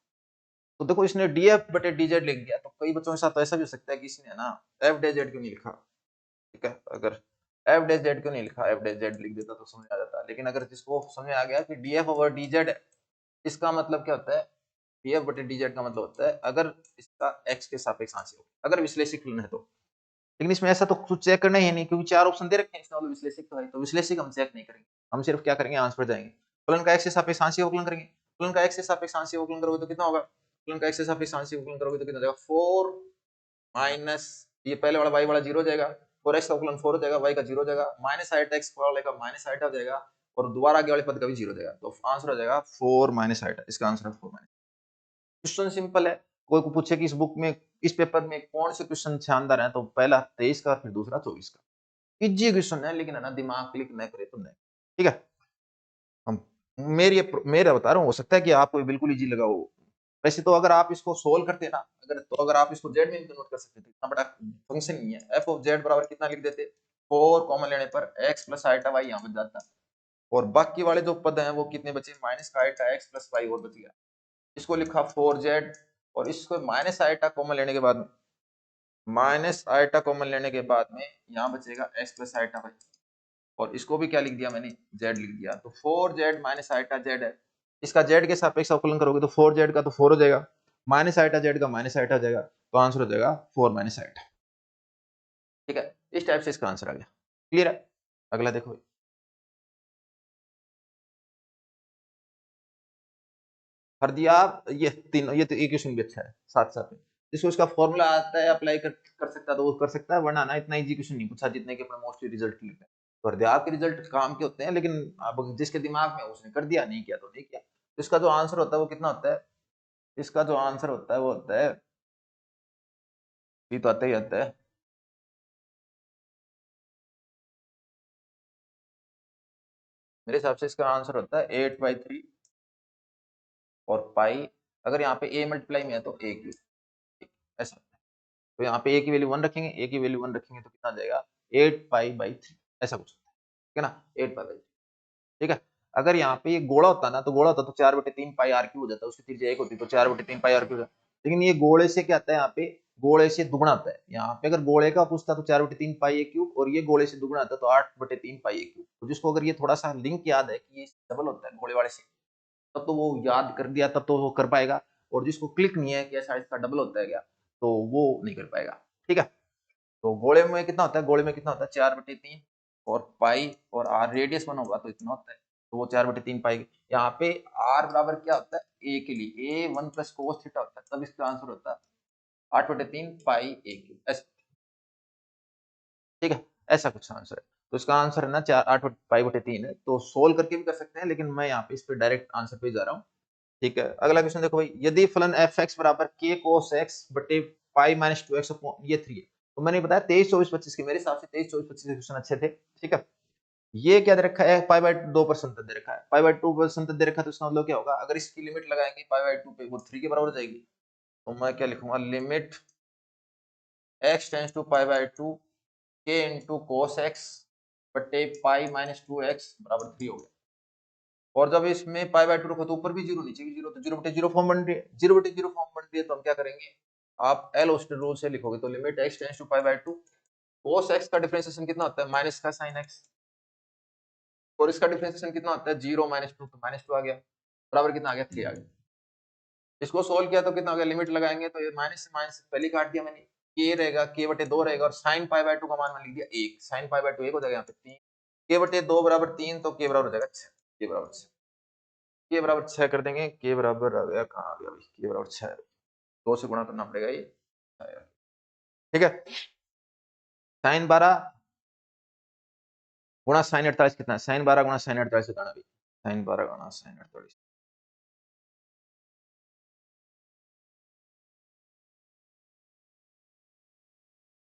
तो देखो इसने df/dz लिख दिया, तो कई बच्चों के साथ तो ऐसा भी हो सकता है कि इसने ना f(z) क्यों नहीं लिखा, ठीक है। अगर f(z) क्यों नहीं लिखा, f(z) लिख देता तो समझ आ जाता, लेकिन अगर जिसको समझ आ गया कि df/dz इसका मतलब क्या होता है, df/dz का मतलब होता है अगर इसका x के सापेक्ष आंशिक हो, अगर विश्लेषिक फलन है तो। लेकिन इसमें ऐसा तो कुछ चेक करना ही नहीं, क्योंकि 4 ऑप्शन दे रखे हैं, इसका मतलब विश्लेषिक तो है, तो विश्लेषिक हम चेक नहीं करेंगे, हम सिर्फ क्या करेंगे, आंसर पर जाएंगे। फलन का x के सापेक्ष आंशिक अवकलन करेंगे, फलन का x के सापेक्ष आंशिक अवकलन करोगे तो कितना होगा, फलन का x के सापेक्ष आंशिक अवकलन करोगे तो कितना हो जाएगा, 4 माइनस ये पहले वाला y वाला 0 हो जाएगा, और x का अवकलन 4 हो जाएगा, y का 0 हो जाएगा, माइनस आइटा x वाले का माइनस आइटा हो जाएगा और दोबारा आगे वाले पद का भी 0 हो जाएगा। तो आंसर हो जाएगा 4 माइनस आइटा। इसका आंसर है 4 माइनस। क्वेश्चन सिंपल है। कोई को पूछे कि इस बुक में इस पेपर में कौन से क्वेश्चन शानदार है, तो पहला 23 का फिर दूसरा 24 का। इजी क्वेश्चन है, लेकिन है ना दिमाग क्लिक न करे तो नहीं। ठीक है, हम मेरा बता रहा हूँ, हो सकता है कि आपको बिल्कुल इजी लगा हो। वैसे तो अगर आप इसको सोल्व करते ना, अगर आप इसको जेड में कन्वर्ट कर सकते थे, इतना बड़ा फंक्शन नहीं है। एफ ऑफ जेड बराबर कितना लिख देते, 4 कॉमन लेने पर x प्लस आइटा वाई यहाँ बच जाता, और बाकी वाले जो पद हैं वो कितने बचे, माइनस का आइटा x प्लस वाई और बच गया। इसको लिखा 4z, और इसको माइनस आइटा कॉमन लेने के बाद में यहाँ बचेगा x प्लस आइटा वाई, और इसको भी क्या लिख दिया मैंने, z लिख दिया। तो 4z माइनस आइटा z है, इसका z के सापेक्ष अवकलन करोगे तो 4z का तो 4 हो जाएगा, माइनस आइटा z का माइनस आइटा हो जाएगा, तो आंसर हो जाएगा 4 माइनस आइटा। ठीक है, इस टाइप से इसका आंसर आ गया। क्लियर है? अगला देखो, कर दिया आप। ये तीनों, ये तो एक क्वेश्चन भी अच्छा है साथ साथ में। जिसको इसका फॉर्मूला आता है अप्लाई कर सकता है तो वो कर सकता है, वरना ना इतना इजी क्वेश्चन नहीं पूछा जितने के अपने मोस्टली रिजल्ट लिखते हैं। कर दिया, आपके रिजल्ट काम के होते हैं, लेकिन अब जिसके दिमाग में उसने कर दिया, नहीं किया तो नहीं किया। तो इसका जो आंसर होता है वो कितना होता है, इसका जो आंसर होता है वो होता है, ये तो आता ही आता है, मेरे हिसाब से इसका आंसर होता है 8/3 और पाई, अगर यहाँ पे a मल्टीप्लाई में है तो a क्यूब, ऐसा। तो यहाँ पे a की वैल्यू 1 रखेंगे, a की वैल्यू 1 रखेंगे तो कितना आ जाएगा 8π/3, ऐसा कुछ होता है। ठीक है ना, 8π/3। ठीक है, अगर यहाँ पे ये गोला होता ना, तो गोला होता तो 4/3 पाई आर क्यूब हो जाता, उसकी त्रिज्या 1 होती तो 4/3 पाई आर क्यूब हो जाता। लेकिन ये गोले से क्या आता है, यहाँ पे गोले से दुगुना आता है। यहाँ पे अगर गोले का पूछता तो 4/3 पाई ए क्यूब, और ये गोले से दुगुना आता तो 8/3 पाई ए क्यूब। तो जिसको अगर ये थोड़ा सा लिंक याद है कि ये डबल होता है गोले वाले से, तब तो वो याद कर दिया, तब तो वो कर पाएगा। और जिसको क्लिक नहीं है कि ऐसा इसका डबल होता है क्या, तो वो नहीं कर पाएगा। ठीक है, तो गोले में कितना होता है, गोले में कितना होता है 4/3, और पाई और आर रेडियस बना होगा तो इतना होता है, तो वो 4/3 पाई। यहाँ पे आर बराबर क्या होता है, ए के लिए ए 1 प्लस कोस थीटा होता है, तब इसका आंसर होता है 8/3 पाई ए क्यूब, ऐसा। ठीक है, ऐसा कुछ आंसर है। तो इसका आंसर है ना 8π/3 है। तो सोल्व करके भी कर सकते हैं, लेकिन मैं यहाँ पे इस पे डायरेक्ट आंसर पे जा रहा हूँ। ठीक है, अगला क्वेश्चन देखो भाई, यदि फलन f(x) बराबर k cos x बटे पाई माइनस 2x, ये 3 है। तो मैंने बताया 23, 24, 25 के, मेरे हिसाब से 23, 24, 25 के क्वेश्चन अच्छे थे। ठीक है, ये क्या दे रखा है, π/2% दे रखा है, π/2% दे रखा है, तो इसका मतलब क्या होगा, अगर इसकी लिमिट लगाएंगे π/2 पे, वो 3 के बराबर हो जाएगी। तो मैं क्या लिखूंगा, limit x tends to π/2 k into cos x बटे पाई माइनस 2x बराबर 3 हो गया। और जब इसमें π/2 रखो तो ऊपर भी 0 नीचे भी 0, तो 0/0 फॉर्म बन रही है, 0/0 फॉर्म बन रही है। तो हम क्या करेंगे, आप एल हॉस्पिटल रूल से लिखोगे, तो limit x tends to π/2 cos x का डिफरेंशिएशन कितना होता है, माइनस का sin x, और इसका डिफरेंशिएशन कितना होता है 0 - 2, तो -2 आ गया, बराबर कितना आ गया 3 आ गया। इसको सोल्व किया तो कितना हो गया, लिमिट लगाएंगे तो ये माइनस से माइनस पहले काट दिया मैंने, k रहेगा, k/2 रहेगा, और sin π/2 का मान मैंने लिख दिया 1, sin π/2 1 हो जाएगा, यहाँ पे 3, k/2 बराबर 3, तो k बराबर हो जाएगा 6, k बराबर 6, के बराबर 6 कर देंगे, के बराबर आ गया, कहाँ आ गया भाई, के बराबर 6, 2 से गुणा करना पड़ेगा ये। ठीक है, साइन 12 गुणा साइन 48 कितना है, साइन 12 गुणा साइन 48 बताना भाई, साइन 12 गुणा साइन 48,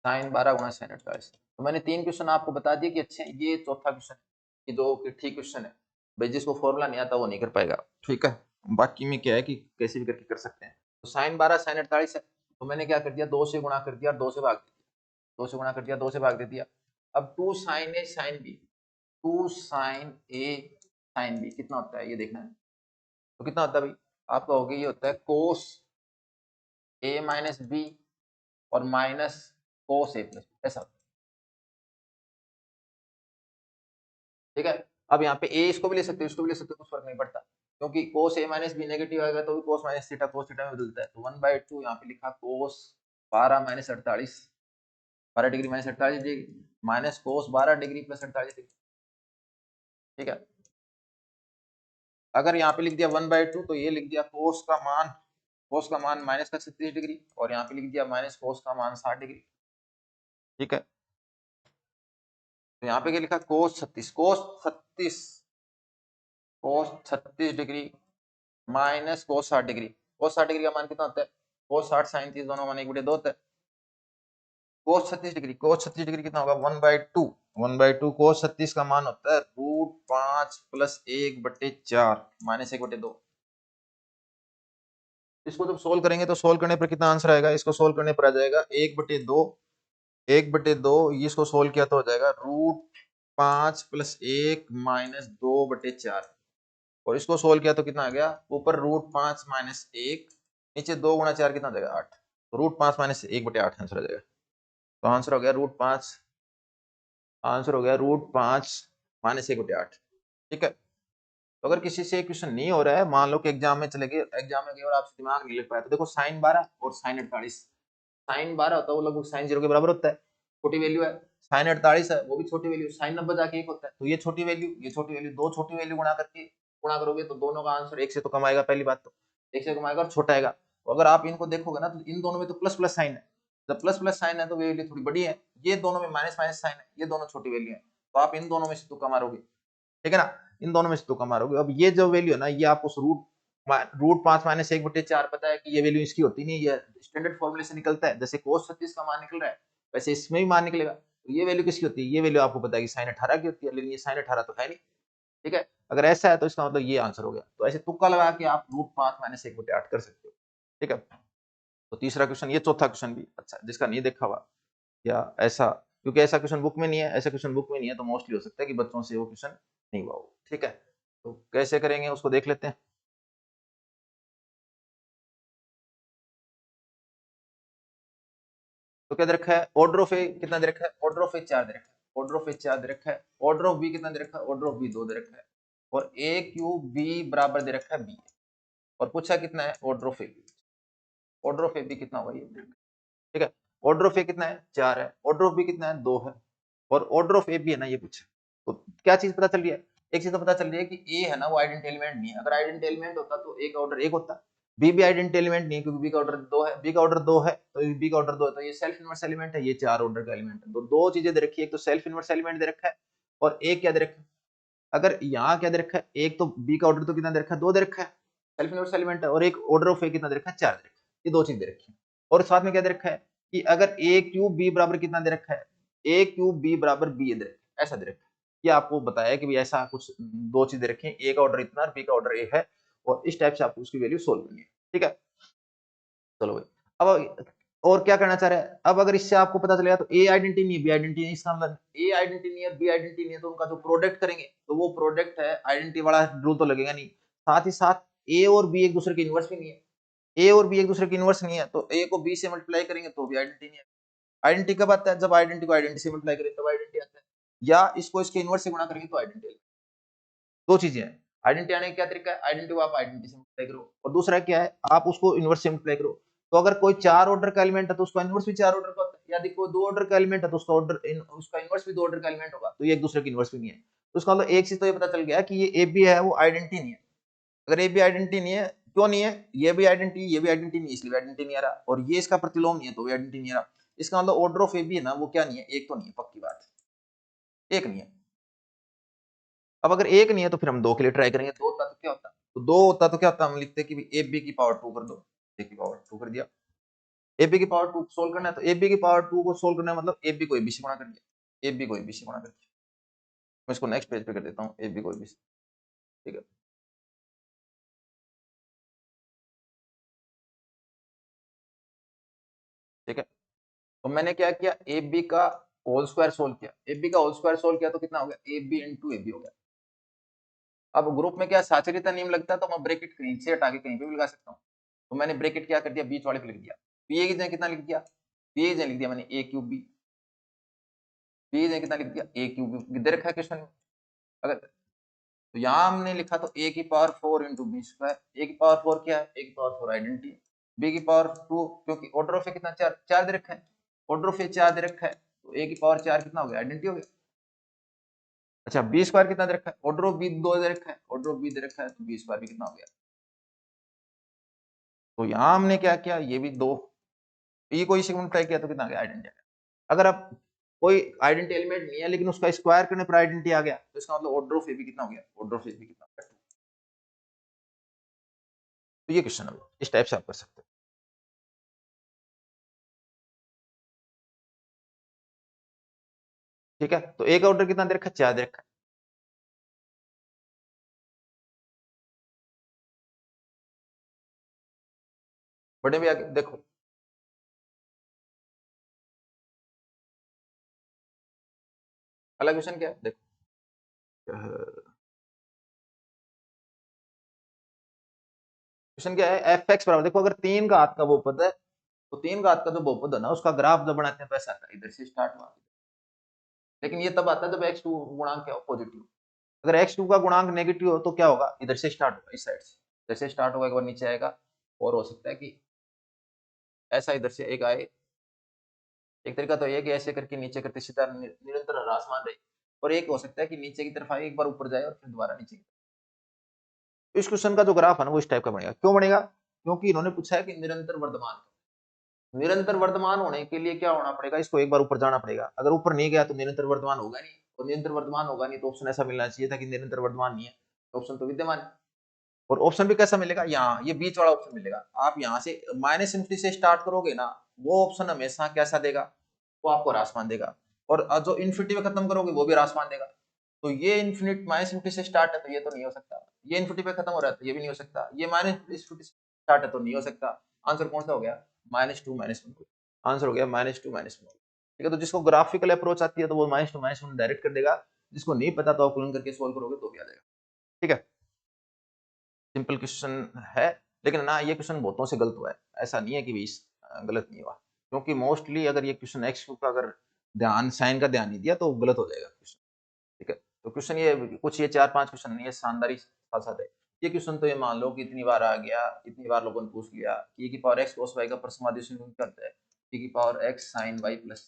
साइन 12 गुणा साइन 48। तो मैंने 3 क्वेश्चन आपको बता दिए कि अच्छे हैं, ये चौथा क्वेश्चन है, ये जो कि ठीक क्वेश्चन है भाई, जिसको फॉर्मूला नहीं आता वो नहीं कर पाएगा। ठीक है, बाकी में क्या है कि कैसे भी करके कर सकते हैं। तो साइन 12 साइन 48 है, तो मैंने क्या कर दिया, 2 से गुणा कर दिया और 2 से भाग दिया, 2 से गुणा कर दिया, 2 से भाग दे दिया। अब 2 साइन ए साइन बी, 2 साइन ए साइन बी कितना होता है ये देखना है। तो कितना होता है भाई, आप कहोगे ये होता है कोस ए माइनस बी और माइनस कोस ए प्लस, ऐसा। ठीक है, अब यहाँ पे ए इसको भी ले सकते हो, इसको भी ले सकते हो, कुछ फर्क नहीं पड़ता, क्योंकि कोस ए माइनस बी नेगेटिव आएगा तो भी कोस माइनस थीटा कोस थीटा में बदलता है। तो 1/2 यहाँ पे लिखा कोस 12 - 48, 12 degree minus 48 degree, minus cos 12 degree plus 48 degree. ठीक है, अगर यहाँ पे लिख दिया 1/2, तो ये लिख दिया कोस का मान माइनस का 36 डिग्री, और यहाँ पे लिख दिया माइनस कोस का मान 60 डिग्री। ठीक है, तो यहाँ पे क्या लिखा, cos 36 degree minus cos 60 degree. cos 60 degree का मान कितना होता है, cos 60 sin 30 दोनों मान 1/2 होता है। cos 36 डिग्री कितना होगा, 1/2। 1/2 cos 36 का मान होता है √5 + 1/4 माइनस 1/2। इसको जब सोल्व करेंगे तो सोल्व करने पर कितना आंसर आएगा, इसको सोल्व करने पर आ जाएगा 1/2। 1/2 इसको सोल्व किया तो हो जाएगा √5 + 1 माइनस 2/4। और इसको सोल्व किया तो कितना आ गया, ऊपर √5 - 1, नीचे 2 × 4 कितना देगा 8। तो √5 - 1/8 आंसर आ जाएगा। तो आंसर हो गया √5, आंसर हो गया √5 - 1/8। ठीक है। तो अगर किसी से क्वेश्चन नहीं हो रहा है, मान लो कि एग्जाम में चले गए, एग्जाम में गए और आपसे दिमाग नहीं लग पाया, तो देखो sin 12 और sin 48। sin 12 होता है वो लगभग sin 0 के बराबर होता है, छोटी वैल्यू है। sin 48 है वो भी छोटी वैल्यू, sin 90 जाके 1 होता है। तो ये छोटी वैल्यू, ये छोटी वैल्यू, दो छोटी वैल्यू गुणा करोगे तो दोनों का आंसर 1 से तो कम आएगा, पहली बात तो 1 से कम आएगा और छोटा आएगा। तो अगर आप इनको देखोगे ना तो इन दोनों में तो प्लस प्लस साइन है, जब प्लस प्लस साइन है तो वैल्यू थोड़ी बड़ी है, ये दोनों में माइनस माइनस साइन है, ये दोनों छोटी वैल्यू है। तो आप इन दोनों में से तुक्का मारोगे, ठीक है ना, इन दोनों में से तुक्का मारोगे। अब ये जो वैल्यू है ना, ये आपको √5 - 1/4 पता है कि ये वैल्यू इसकी होती नहीं, ये स्टैंडर्ड फॉर्मूले से निकलता है। जैसे cos 36 का मान निकल रहा है वैसे इसमें भी मान निकलेगा। तो ये वैल्यू किसकी होती है, ये वैल्यू आपको पता है कि sin 18 की होती है, लेकिन ये sin 18 तो है नहीं। ठीक है, अगर ऐसा है तो इसका मतलब ये आंसर हो गया। तो ऐसे तुक्का लगा के आप √5 - 1/8 कर सकते हो। ठीक है, तो तीसरा क्वेश्चन, ये चौथा क्वेश्चन भी अच्छा, जिसका नहीं देखा हुआ या ऐसा, क्योंकि ऐसा क्वेश्चन बुक में नहीं है, ऐसा क्वेश्चन बुक में नहीं है तो मोस्टली हो सकता है कि बच्चों से वो क्वेश्चन नहीं हुआ हो। ठीक है, तो कैसे करेंगे उसको देख लेते हैं। तो क्या दे रखा है, ऑर्डर ऑफ ए कितना दे रखा है, ऑर्डर ऑफ ए 4 दे रखा है, ऑर्डर ऑफ ए 4 दे रखा है। ऑर्डर ऑफ बी कितना दे रखा है, ऑर्डर ऑफ बी 2 दे रखा है। और ए क्यूब बी बराबर दे रखा है बी। और पूछा कितना है, order of A B. Order of A B कितना होगा ये, ठीक है। ऑर्डर ऑफ ए कितना है, 4 है। ऑर्डर ऑफ बी कितना है, 2 है। और ऑर्डर ऑफ ए बी है ना, ये पूछा। तो क्या चीज पता चल रही है, एक चीज तो पता चल रही है कि ए है ना वो आइडेंटी एलिमेंट नहीं है। अगर आइडेंटी एलिमेंट होता तो ए का ऑर्डर 1 होता। बी भी आइडेंटी एलिमेंट नहीं है क्योंकि बी का ऑर्डर 2 है। बी का ऑर्डर 2 है तो बी का ऑर्डर 2 है, तो ये सेल्फ इनवर्स एलिमेंट है, ये 4 ऑर्डर का एलिमेंट है। तो दो चीजें दे रखी है, एक तो सेल्फ इनवर्स एलिमेंट दे रखा है और एक क्या दे रखा है, अगर यहाँ क्या दे रखा है, एक तो बी का ऑर्डर तो कितना दे रखा है, 2 दे रखा है, सेल्फ इनवर्स एलिमेंट है। और एक ऑर्डर ऑफ ए कितना दे रखा है, 4 दे रखा है। ये दो चीज दे रखी है। और साथ में क्या दे रखा है कि अगर ए क्यूब बी बराबर कितना दे रखा है, ए क्यूब बी बराबर बी दे रखा है, ऐसा दे रखा है। ये आपको बताया कि भाई ऐसा कुछ दो चीजें रखी है, ए का ऑर्डर इतना और बी का ऑर्डर ए है, और इस टाइप से आपको उसकी वैल्यू सोल्व करनी है। ठीक है, चलो भाई। अब और क्या करना चाह रहा है, अब अगर इससे आपको पता चलेगा तो ए आइडेंटिटी नहीं है, बी आइडेंटिटी नहीं, इसका मतलब ए आइडेंटिटी नहीं है, बी आइडेंटिटी नहीं है, तो उनका जो प्रोडक्ट करेंगे तो वो प्रोडक्ट है, आइडेंटिटी वाला रूल तो लगेगा नहीं। साथ ही साथ ए और बी एक दूसरे के इनवर्स भी नहीं है, ए और बी एक दूसरे के इनवर्स नहीं है, तो ए को बी से मल्टीप्लाई करेंगे तो भी आइडेंटिटी नहीं है। आइडेंटिटी कब आता है, जब आइडेंटिटी को आइडेंटिटी से मल्टीप्लाई करें तब आइडेंटिटी आता है, या इसको इसके इनवर्स से गुणा करेंगे तो आइडेंटिटी। दो चीजें हैं, आइडेंटिटी आने का क्या तरीका है, आइडेंटिटी को आप आइडेंटिटी से मल्टीप्लाई करो, और दूसरा क्या है, आप उसको इनवर्स से मल्टीप्लाई करो। तो अगर कोई 4 ऑर्डर का एलिमेंट है तो उसका इनवर्स भी 4 ऑर्डर का होता है, यदि कोई 2 ऑर्डर का एलिमेंट है तो उसका उसका इनवर्स भी 2 ऑर्डर का एलिमेंट होगा। तो ये एक दूसरे की इनवर्स भी नहीं है। तो उसका मतलब एक चीज तो ये पता चल गया कि ये ए बी है वो आइडेंटिटी नहीं है। अगर ए बी आइडेंटिटी नहीं है, क्यों नहीं है, ये भी आइडेंटिटी, ये भी आइडेंटिटी नहीं, इसलिए आइडेंटिटी नहीं आ रहा, और ये इसका प्रतिलोम नहीं है तो भी आइडेंटिटी नहीं आ रहा। इसका मतलब ऑर्डर ऑफ ए बी है ना वो क्या नहीं है, एक तो नहीं है, पक्की बात है, एक नहीं है। अब अगर एक नहीं है तो फिर हम 2 के लिए ट्राई करेंगे, 2 होता तो क्या होता, तो 2 होता तो क्या होता, हम लिखते कि ए बी की पावर 2 कर दो, ए की पावर 2 कर दिया। ए बी की पावर 2 सोल्व करना है तो ए बी की पावर 2 को सोल्व करना है मतलब ए बी को ए बी से गुणा कर दिया, ए बी को ए बी से गुणा कर दिया। मैं इसको नेक्स्ट पेज पे कर देता हूँ, ए बी को ए बी से। ठीक है, ठीक है। तो मैंने क्या किया, ए बी का होल स्क्वायर सोल्व किया, ए बी का होल स्क्वायर सोल्व किया तो कितना हो गया, A B into A B हो गया। अब ग्रुप में क्या साचरिता नियम लगता है तो मैं ब्रैकेट कहीं से हटा के कहीं पे भी लगा सकता हूँ। तो मैंने ब्रैकेट क्या कर दिया, बीच वाले पे लिख दिया। पी ए की जगह कितना लिख दिया, पी ए की जगह लिख दिया मैंने ए क्यूब बी, पी ए की जगह कितना लिख दिया, ए क्यूब बी दे रखा है क्वेश्चन में। अगर तो यहाँ हमने लिखा तो ए की पावर 4 इंटू बी स्क्वायर, ए की पावर 4 क्या है, ए की पावर 4 आइडेंटिटी, बी की पावर 2 क्योंकि ऑर्डर ऑफ ए कितना 4 4 दे रखा है, ऑर्डर ऑफ ए 4 दे रखा है, तो ए की पावर 4 कितना हो गया, आइडेंटिटी हो गया। अच्छा, बी स्क्वायर कितना दे रखा है, ऑर्डर ऑफ बी 2 दे रखा है, ऑर्डर ऑफ बी दे रखा है, तो बी स्क्वायर भी कितना हो गया। तो यहाँ हमने क्या किया, ये भी 2 ई को इसी को मल्टीप्लाई किया तो कितना आ गया, आइडेंटिटी। अगर आप कोई आइडेंटिटी एलिमेंट नहीं है लेकिन उसका स्क्वायर करने पर आइडेंटिटी आ गया, तो इसका मतलब ऑर्डर ऑफ ए भी कितना हो गया, ऑर्डर ऑफ ए भी कितना हो गया। तो ये क्वेश्चन है, इस टाइप से आप कर सकते हो। ठीक है, तो एक ऑर्डर कितना दे रखा है, 4 दे रखा है। बड़े भी आगे देखो, अगला क्वेश्चन क्या है देखो, क्वेश्चन क्या है, एफ एक्स बराबर, देखो अगर 3 घात का बहुपद है तो 3 घात का जो बहुपद है ना उसका ग्राफ जब बनाते हैं तो ऐसा आता है, इधर से स्टार्ट हुआ, लेकिन ये तब आता है जब x2 गुणांक क्या हो, पॉजिटिव। अगर x2 का गुणांक नेगेटिव हो तो क्या होगा, इधर से स्टार्ट होगा, इस साइड से इधर से स्टार्ट होगा, एक बार नीचे आएगा, और हो सकता है कि ऐसा इधर से एक आए, एक तरीका तो ये कि ऐसे करके नीचे करते सीधा निरंतर ह्रासमान रहे, और एक हो सकता है कि नीचे की तरफ आए, एक बार ऊपर जाए और फिर दोबारा नीचे की तरफ। इस क्वेश्चन का जो ग्राफ है ना वो इस टाइप का बनेगा, क्यों बनेगा, क्योंकि इन्होंने पूछा है कि निरंतर वर्धमान, निरंतर वर्तमान होने के लिए क्या होना पड़ेगा, इसको एक बार ऊपर जाना पड़ेगा, अगर ऊपर नहीं गया तो निरंतर वर्तमान होगा नहीं, और निरंतर वर्तमान होगा नहीं तो ऑप्शन ऐसा मिलना चाहिए था कि निरंतर वर्तमान नहीं है, तो ऑप्शन तो विद्यमान है। और ऑप्शन भी कैसा मिलेगा, यहाँ ये बीच वाला ऑप्शन मिलेगा, आप यहाँ से माइनस इन्फिनिटी से स्टार्ट करोगे ना, वो ऑप्शन हमेशा कैसा देगा, वो आपको ह्रासमान देगा, और जो इन्फिनिटी में खत्म करोगे वो भी ह्रासमान देगा। तो ये इन्फिनिट माइनस इन्फिनिटी से स्टार्ट है तो ये तो नहीं हो सकता, ये इन्फिनिटी पे खत्म हो रहा है तो ये भी नहीं हो सकता, ये माइनस इन्फिनिटी से स्टार्ट है तो नहीं हो सकता। आंसर कौन सा हो गया, -2 - 1, आंसर हो गया -2 - 1। ठीक है, तो जिसको ग्राफिकल अप्रोच आती है तो वो -2 - 1 डायरेक्ट कर देगा, जिसको नहीं पता तो आप करके सोल्व करोगे तो भी आ जाएगा। ठीक है, सिंपल क्वेश्चन है, लेकिन ना ये क्वेश्चन बहुतों से गलत हुआ है, ऐसा नहीं है कि गलत नहीं हुआ, क्योंकि मोस्टली अगर ये क्वेश्चन एक्स का अगर ध्यान साइन का ध्यान नहीं दिया तो गलत हो जाएगा क्वेश्चन। ठीक है, तो क्वेश्चन ये कुछ ये 4-5 क्वेश्चन नहीं है, शानदारी साथ साथ है। ये क्वेश्चन तो ये मान लो कि इतनी बार आ गया, इतनी बार लोगों ने पूछ लिया कि e की पावर x cos y का परसमादेश क्या होता है, e की power x sin y plus,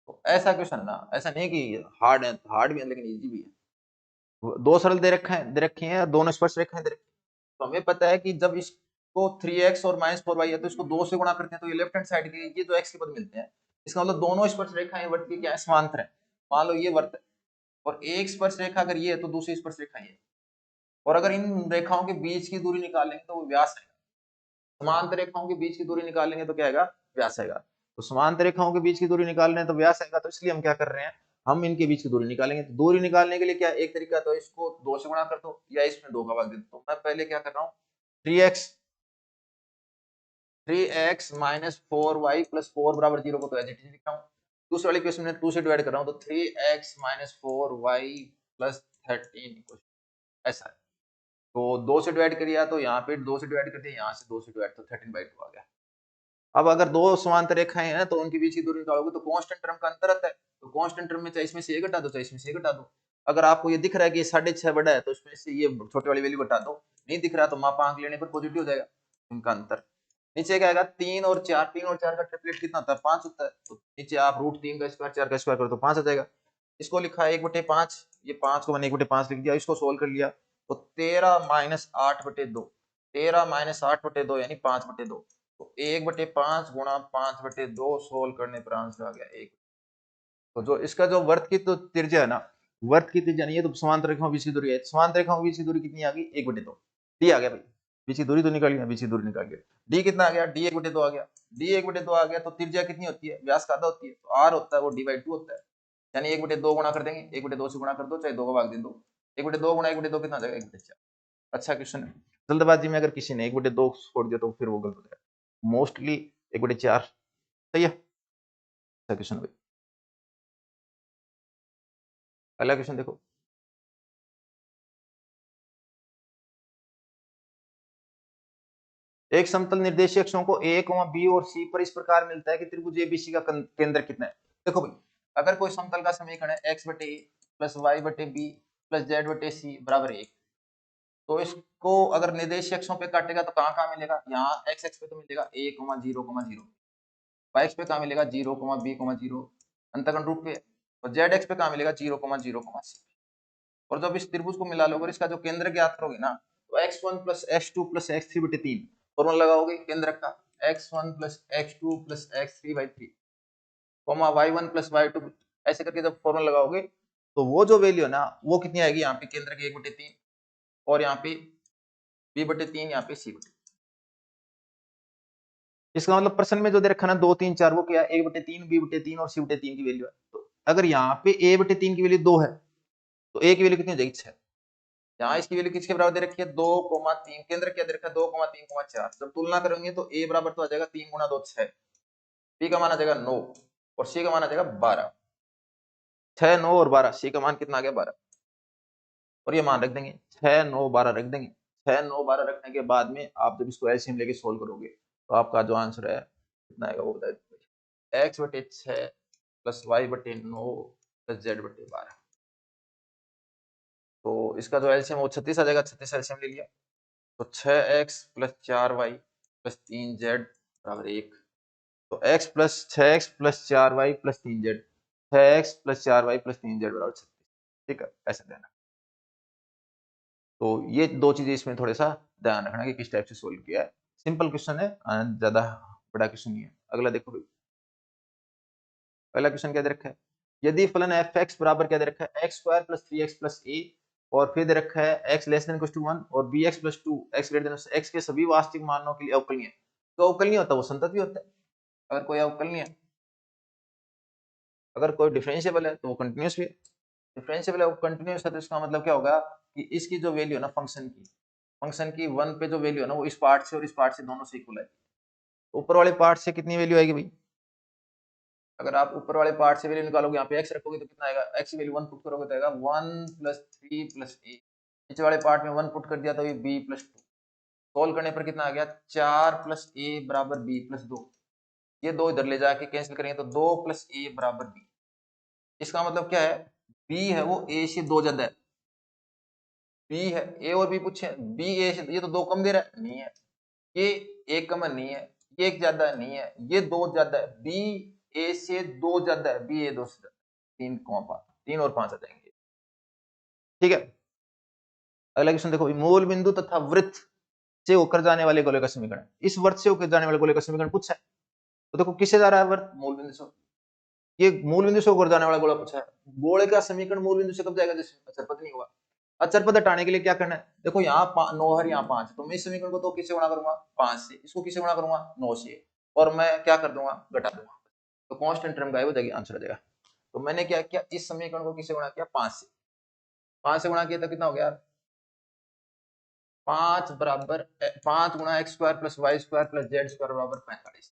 तो ऐसा क्वेश्चन ना, ऐसा नहीं कि हार्ड है, हार्ड भी है लेकिन इजी भी है। दो सरल दे रखा है, दे रखे हैं, दोनों स्पर्श रेखाएं दे रखी हैं, तो हमें पता है कि जब इसको 3x और -4y है तो इसको 2 से गुणा करते हैं तो ये लेफ्ट हैंड साइड के ये जो x के पद मिलते हैं, इसका मतलब दोनों स्पर्श रेखाएं वर्त की क्या है, समांतर है। मान लो ये वर्त है, और एक स्पर्श रेखा अगर ये है तो दूसरी स्पर्श रेखा ये है, और अगर इन रेखाओं के बीच की दूरी निकालेंगे तो वो व्यास आएगा, समांतर रेखाओं के बीच की दूरी निकालेंगे तो क्या आएगा, व्यास आएगा। तो समांतर रेखाओं के बीच की दूरी निकालने तो व्यास आएगा, तो इसलिए हम क्या कर रहे हैं, हम इनके बीच की दूरी निकालेंगे। तो दूरी निकालने के लिए क्या एक तरीका, तो इसको 2 से गुणा कर दो या इसमें 2 का भाग दे दो। तो मैं पहले क्या कर रहा हूँ, 3x माइनस 4y प्लस 4 बराबर 0 को तो एज इट इज लिख रहा हूँ। दूसरे वाले क्वेश्चन में 2 से डिवाइड कर रहा हूँ, तो 3x माइनस 4y प्लस 13 ऐसा है। तो 2 से डिवाइड करिए तो यहाँ पे 2 से डिवाइड कर दिया, यहाँ से 2 से डिवाइड तो 13/2 आ गया। अब अगर दो समांतर रेखाएं हैं तो उनके बीच की दूरी निकालोगे तो कांस्टेंट टर्म का अंतर आता है, तो कांस्टेंट टर्म में चाहे इसमें से ये घटा दो चाहे इसमें से ये घटा दो। अगर आपको ये दिख रहा है कि 6.5 बड़ा है तो इसमें से ये छोटे वाली वैल्यू घटा दो, नहीं दिख रहा तो मापांक लेने पर पॉजिटिव हो जाएगा, इनका अंतर। नीचे क्या आएगा, 3 और 4, 3 और 4 का ट्रिपलेट कितना होता है, 5 होता है, तो नीचे आप √3 का स्क्वायर 4 का स्क्वायर करो तो 5 आ जाएगा। इसको लिखा है 1/5, ये 5 को मैंने 1/5 लिख दिया, इसको सोल्व कर लिया तो 13 - 8/2, 13 - 8/2 यानी 5/2, तो 1/5 गुणा 5/2 सोल्व करने पर आंसर आ गया 1। तो जो इसका जो वर्त की तो त्रिज्या है ना, वर्त की त्रिज्या नहीं है तो समांतर रेखाओं बीच की दूरी है, समांतर रेखाओं बीच की दूरी कितनी आ गई, 1/2, डी आ गया भाई, बीच की दूरी तो निकाल लिया, बीच की दूरी निकाल लिया, डी कितना आ गया, डी 1/2 आ गया, डी 1/2 आ गया, तो त्रिज्या कितनी होती है, व्यास का आधा होती है, तो आर होता है वो d/2 होता है, यानी 1/2 गुणा कर देंगे, 1/2 से गुणा कर दो चाहे 2 का भाग दे दो, 1/2 गुणा 1/2 कितना आ जाएगा, 1/4। अच्छा क्वेश्चन है, जल्दबाजी में अगर किसी ने 1/2 छोड़ दिया तो फिर वो गलत हो जाएगा, मोस्टली 1/4 सही है। अच्छा क्वेश्चन भाई, अगला क्वेश्चन देखो, एक समतल निर्देशीय अक्षों को a, b और c पर इस प्रकार मिलता है कि त्रिभुज एबीसी का केंद्र कितना है। देखो भाई, अगर कोई समतल का समीकरण है x/a plus y/b plus z/c बराबर 1, तो इसको अगर निर्देशीय अक्षों पे काटेगा तो कहाँ कहाँ मिलेगा, यहाँ x एक्स पे तो मिलेगा a, 0, 0, y एक्स पे कहाँ मिलेगा 0, b, 0 अंतःखंड रूप पे, और z एक्स पे कहाँ मिलेगा 0, 0, c। और जब इस त्रिभुज को मिला लोगे इसका जो केंद्र ज्ञात करोगे ना, तो x1 plus x2 plus x3/3 formula लगाओगे केंद्र का, x1 plus x2 plus x3/3, coma y1 plus y2 ऐसे करके जब फॉर्मूला लगाओगे तो वो जो वैल्यू है ना वो कितनी आएगी, यहाँ पे केंद्र की 1/3 और यहाँ पे b/3, यहाँ पे c/3। इसका मतलब प्रश्न में जो दे रखा ना 2 3 4 वो क्या है 1/3 b/3 और c/3 की वैल्यू है। तो अगर यहाँ पे a/3 की वैल्यू 2 है तो a की वैल्यू कितनी हो जाएगी 6। यहाँ इसकी वैल्यू किसके बराबर दे रखी है 2,3, केंद्र क्या दे रखा है 2,3,4। जब तुलना करेंगे तो a बराबर तो आ जाएगा 3 गुना 2 6, b का मान आ जाएगा 9 और c का मान आ जाएगा 12। 6 9 और 12, c का मान कितना आ गया 12 और ये मान रख देंगे 6 9 12 रख देंगे। 6 9 12 रखने के बाद में आप जब इसको एलसीएम लेके सोल्व करोगे तो आपका जो आंसर है कितना आएगा वो बता दीजिए, x/6 plus y/9 plus z/12। तो इसका जो एलसीएम वो 36 आ जाएगा, 36 एलसीएम ले लिया तो 6x plus 4y plus 3z बराबर 1। तो x plus 6x plus 4y plus 3z, 6x plus 4y plus 3z बराबर 36। ठीक है, ऐसे देना। तो ये दो चीजें इसमें थोड़ा सा ध्यान रखना कि किस टाइप से सोल्व किया है। सिंपल क्वेश्चन है, ज्यादा बड़ा क्वेश्चन नहीं है। अगला देखो भाई, अगला क्वेश्चन क्या दे रखा है, यदि फलन एफ एक्स बराबर क्या दे रखा है x square plus 3x plus A और फिर दे रखा है x less than equal to 1 और bx plus 2 x greater than x के सभी वास्तविक मानों के लिए अवकलनीय। तो अवकलनीय होता है वो संतत भी होता है। अगर कोई अवकलनीय है, अगर कोई डिफरेंशिएबल है तो वो कंटिन्यूअस भी है। डिफरेंशिएबल है वो कंटिन्यूअस है तो इसका मतलब क्या होगा कि इसकी जो वैल्यू है ना फंक्शन की 1 पे जो वैल्यू है ना वो इस पार्ट से और इस पार्ट से दोनों से इक्वल है। ऊपर वाले पार्ट से कितनी वैल्यू आएगी भाई, अगर आप ऊपर वाले पार्ट से वैल्यू निकालोगे यहाँ पे x रखोगे तो कितना आएगा, x की वैल्यू 1 पुट करोगे तो आएगा 1 प्लस 3 प्लस a। नीचे वाले पार्ट में 1 पुट कर दिया तो ये b प्लस 2। सोल्व करने पर कितना आ गया 4 प्लस a बराबर b प्लस 2। ये दो इधर ले जाके कैंसिल करेंगे तो 2 प्लस a बराबर b। इसका मतलब क्या है, b है वो a से 2 ज्यादा है। b है a और b पूछे, b a से, ये तो 2 कम दे रहा है, नहीं है। ये 1 कम नहीं है, ये 1 ज्यादा नहीं है, ये 2 ज्यादा है। b a से 2 ज्यादा है, b a 2 से ज्यादा, 3,5, 3 और 5 आ जाएंगे। ठीक है, अगला क्वेश्चन देखो, मूल बिंदु तथा वृत्त से होकर जाने वाले गोले का समीकरण। इस वृत्त से होकर जाने वाले गोले का समीकरण पूछा है। तो देखो किससे जा रहा है वृत्त, मूल बिंदु से। ये मूल बिंदु से होकर जाने वाला गोला पूछा है। गोले का समीकरण मूल बिंदु से कब जाएगा, जैसे अचरपद नहीं होगा। अचरपद हटाने के लिए क्या करना है, देखो यहाँ 9 है, यहाँ 5 है, तो मैं इस समीकरण को तो किससे गुणा करूंगा 5 से, इसको किससे गुणा करूंगा 9 से, और मैं क्या कर दूंगा घटा दूंगा, तो कांस्टेंट टर्म गायब हो जाएगी, आंसर आ जाएगा। तो मैंने क्या किया, इस समीकरण को किससे गुणा किया 5 से, 5 से गुणा किया तो कितना हो गया 5 बराबर 5 गुणा x square plus y square plus z square बराबर 45।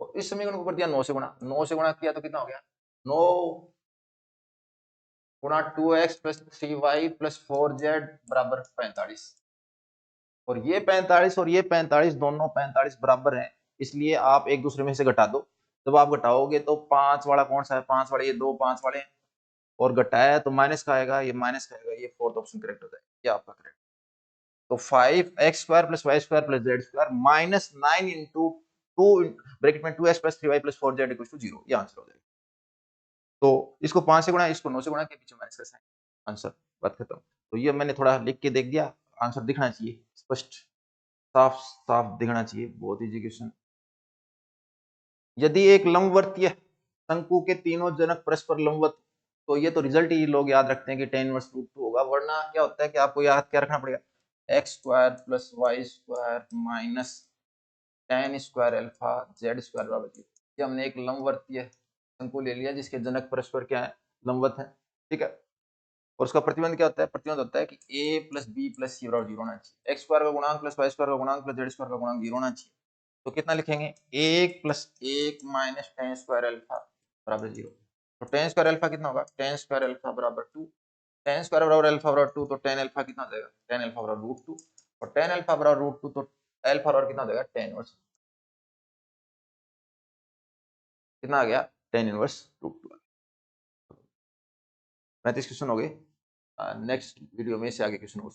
तो इस समीकरण को कर दिया 9 से गुणा, 9 से गुणा किया तो कितना हो गया 9 गुणा 2x plus 3y plus 4z बराबर 45। और ये 45 और ये 45 दोनों 45 बराबर हैं, इसलिए आप एक दूसरे में से घटा दो। जब आप घटाओगे तो 5 वाला कौन सा है, 5 वाले, ये दो 5 वाले हैं और घटाया तो माइनस का आएगा, ये माइनस का आएगा, ये फोर्थ ऑप्शन करेक्ट हो जाएगा, ये आपका करेक्ट। तो 5x square plus y square plus z square minus 9 into 2 bracket में 2x plus 3y plus 4z equal to 0, ये आंसर हो जाएगा। तो इसको 5 से गुणा, इसको 9 से गुणा के पीछे माइनस का साइन, आंसर, बात खत्म। तो ये मैंने थोड़ा लिख के देख दिया, आंसर दिखना चाहिए स्पष्ट, साफ साफ दिखना चाहिए, बहुत इजी क्वेश्चन। यदि एक लंबवर्तीय शंकु के तीनों जनक परस्पर लंबवत, तो ये तो रिजल्ट ही लोग याद रखते हैं कि tan इनवर्स √2 होगा, वरना क्या होता है कि आपको याद क्या रखना पड़ेगा, x square plus y square minus tan square alpha z square बराबर 0। ये हमने एक लंबवर्तीय शंकु ले लिया जिसके जनक परस्पर क्या है, लंबवत है। ठीक है, और उसका प्रतिबंध क्या होता है, प्रतिबंध होता है कि a प्लस बी प्लस सी बराबर 0 होना चाहिए, एक्स स्क्वायर का गुणांक प्लस वाई स्क्वायर का गुणांक प्लस जेड स्क्वायर का गुणांक 0 होना चाहिए। तो कितना लिखेंगे, 1 plus 1 minus tan square alpha बराबर 0। तो tan स्क्वायर अल्फा कितना होगा, tan स्क्वायर अल्फा बराबर 2, tan स्क्वायर बराबर अल्फा बराबर 2, तो tan अल्फा कितना हो जाएगा, tan अल्फा बराबर √2, और tan अल्फा बराबर √2 तो अल्फा बराबर कितना हो जाएगा, tan इनवर्स, कितना आ गया tan इनवर्स √2। 35 क्वेश्चन हो गए, नेक्स्ट वीडियो में से आगे क्वेश्चन हो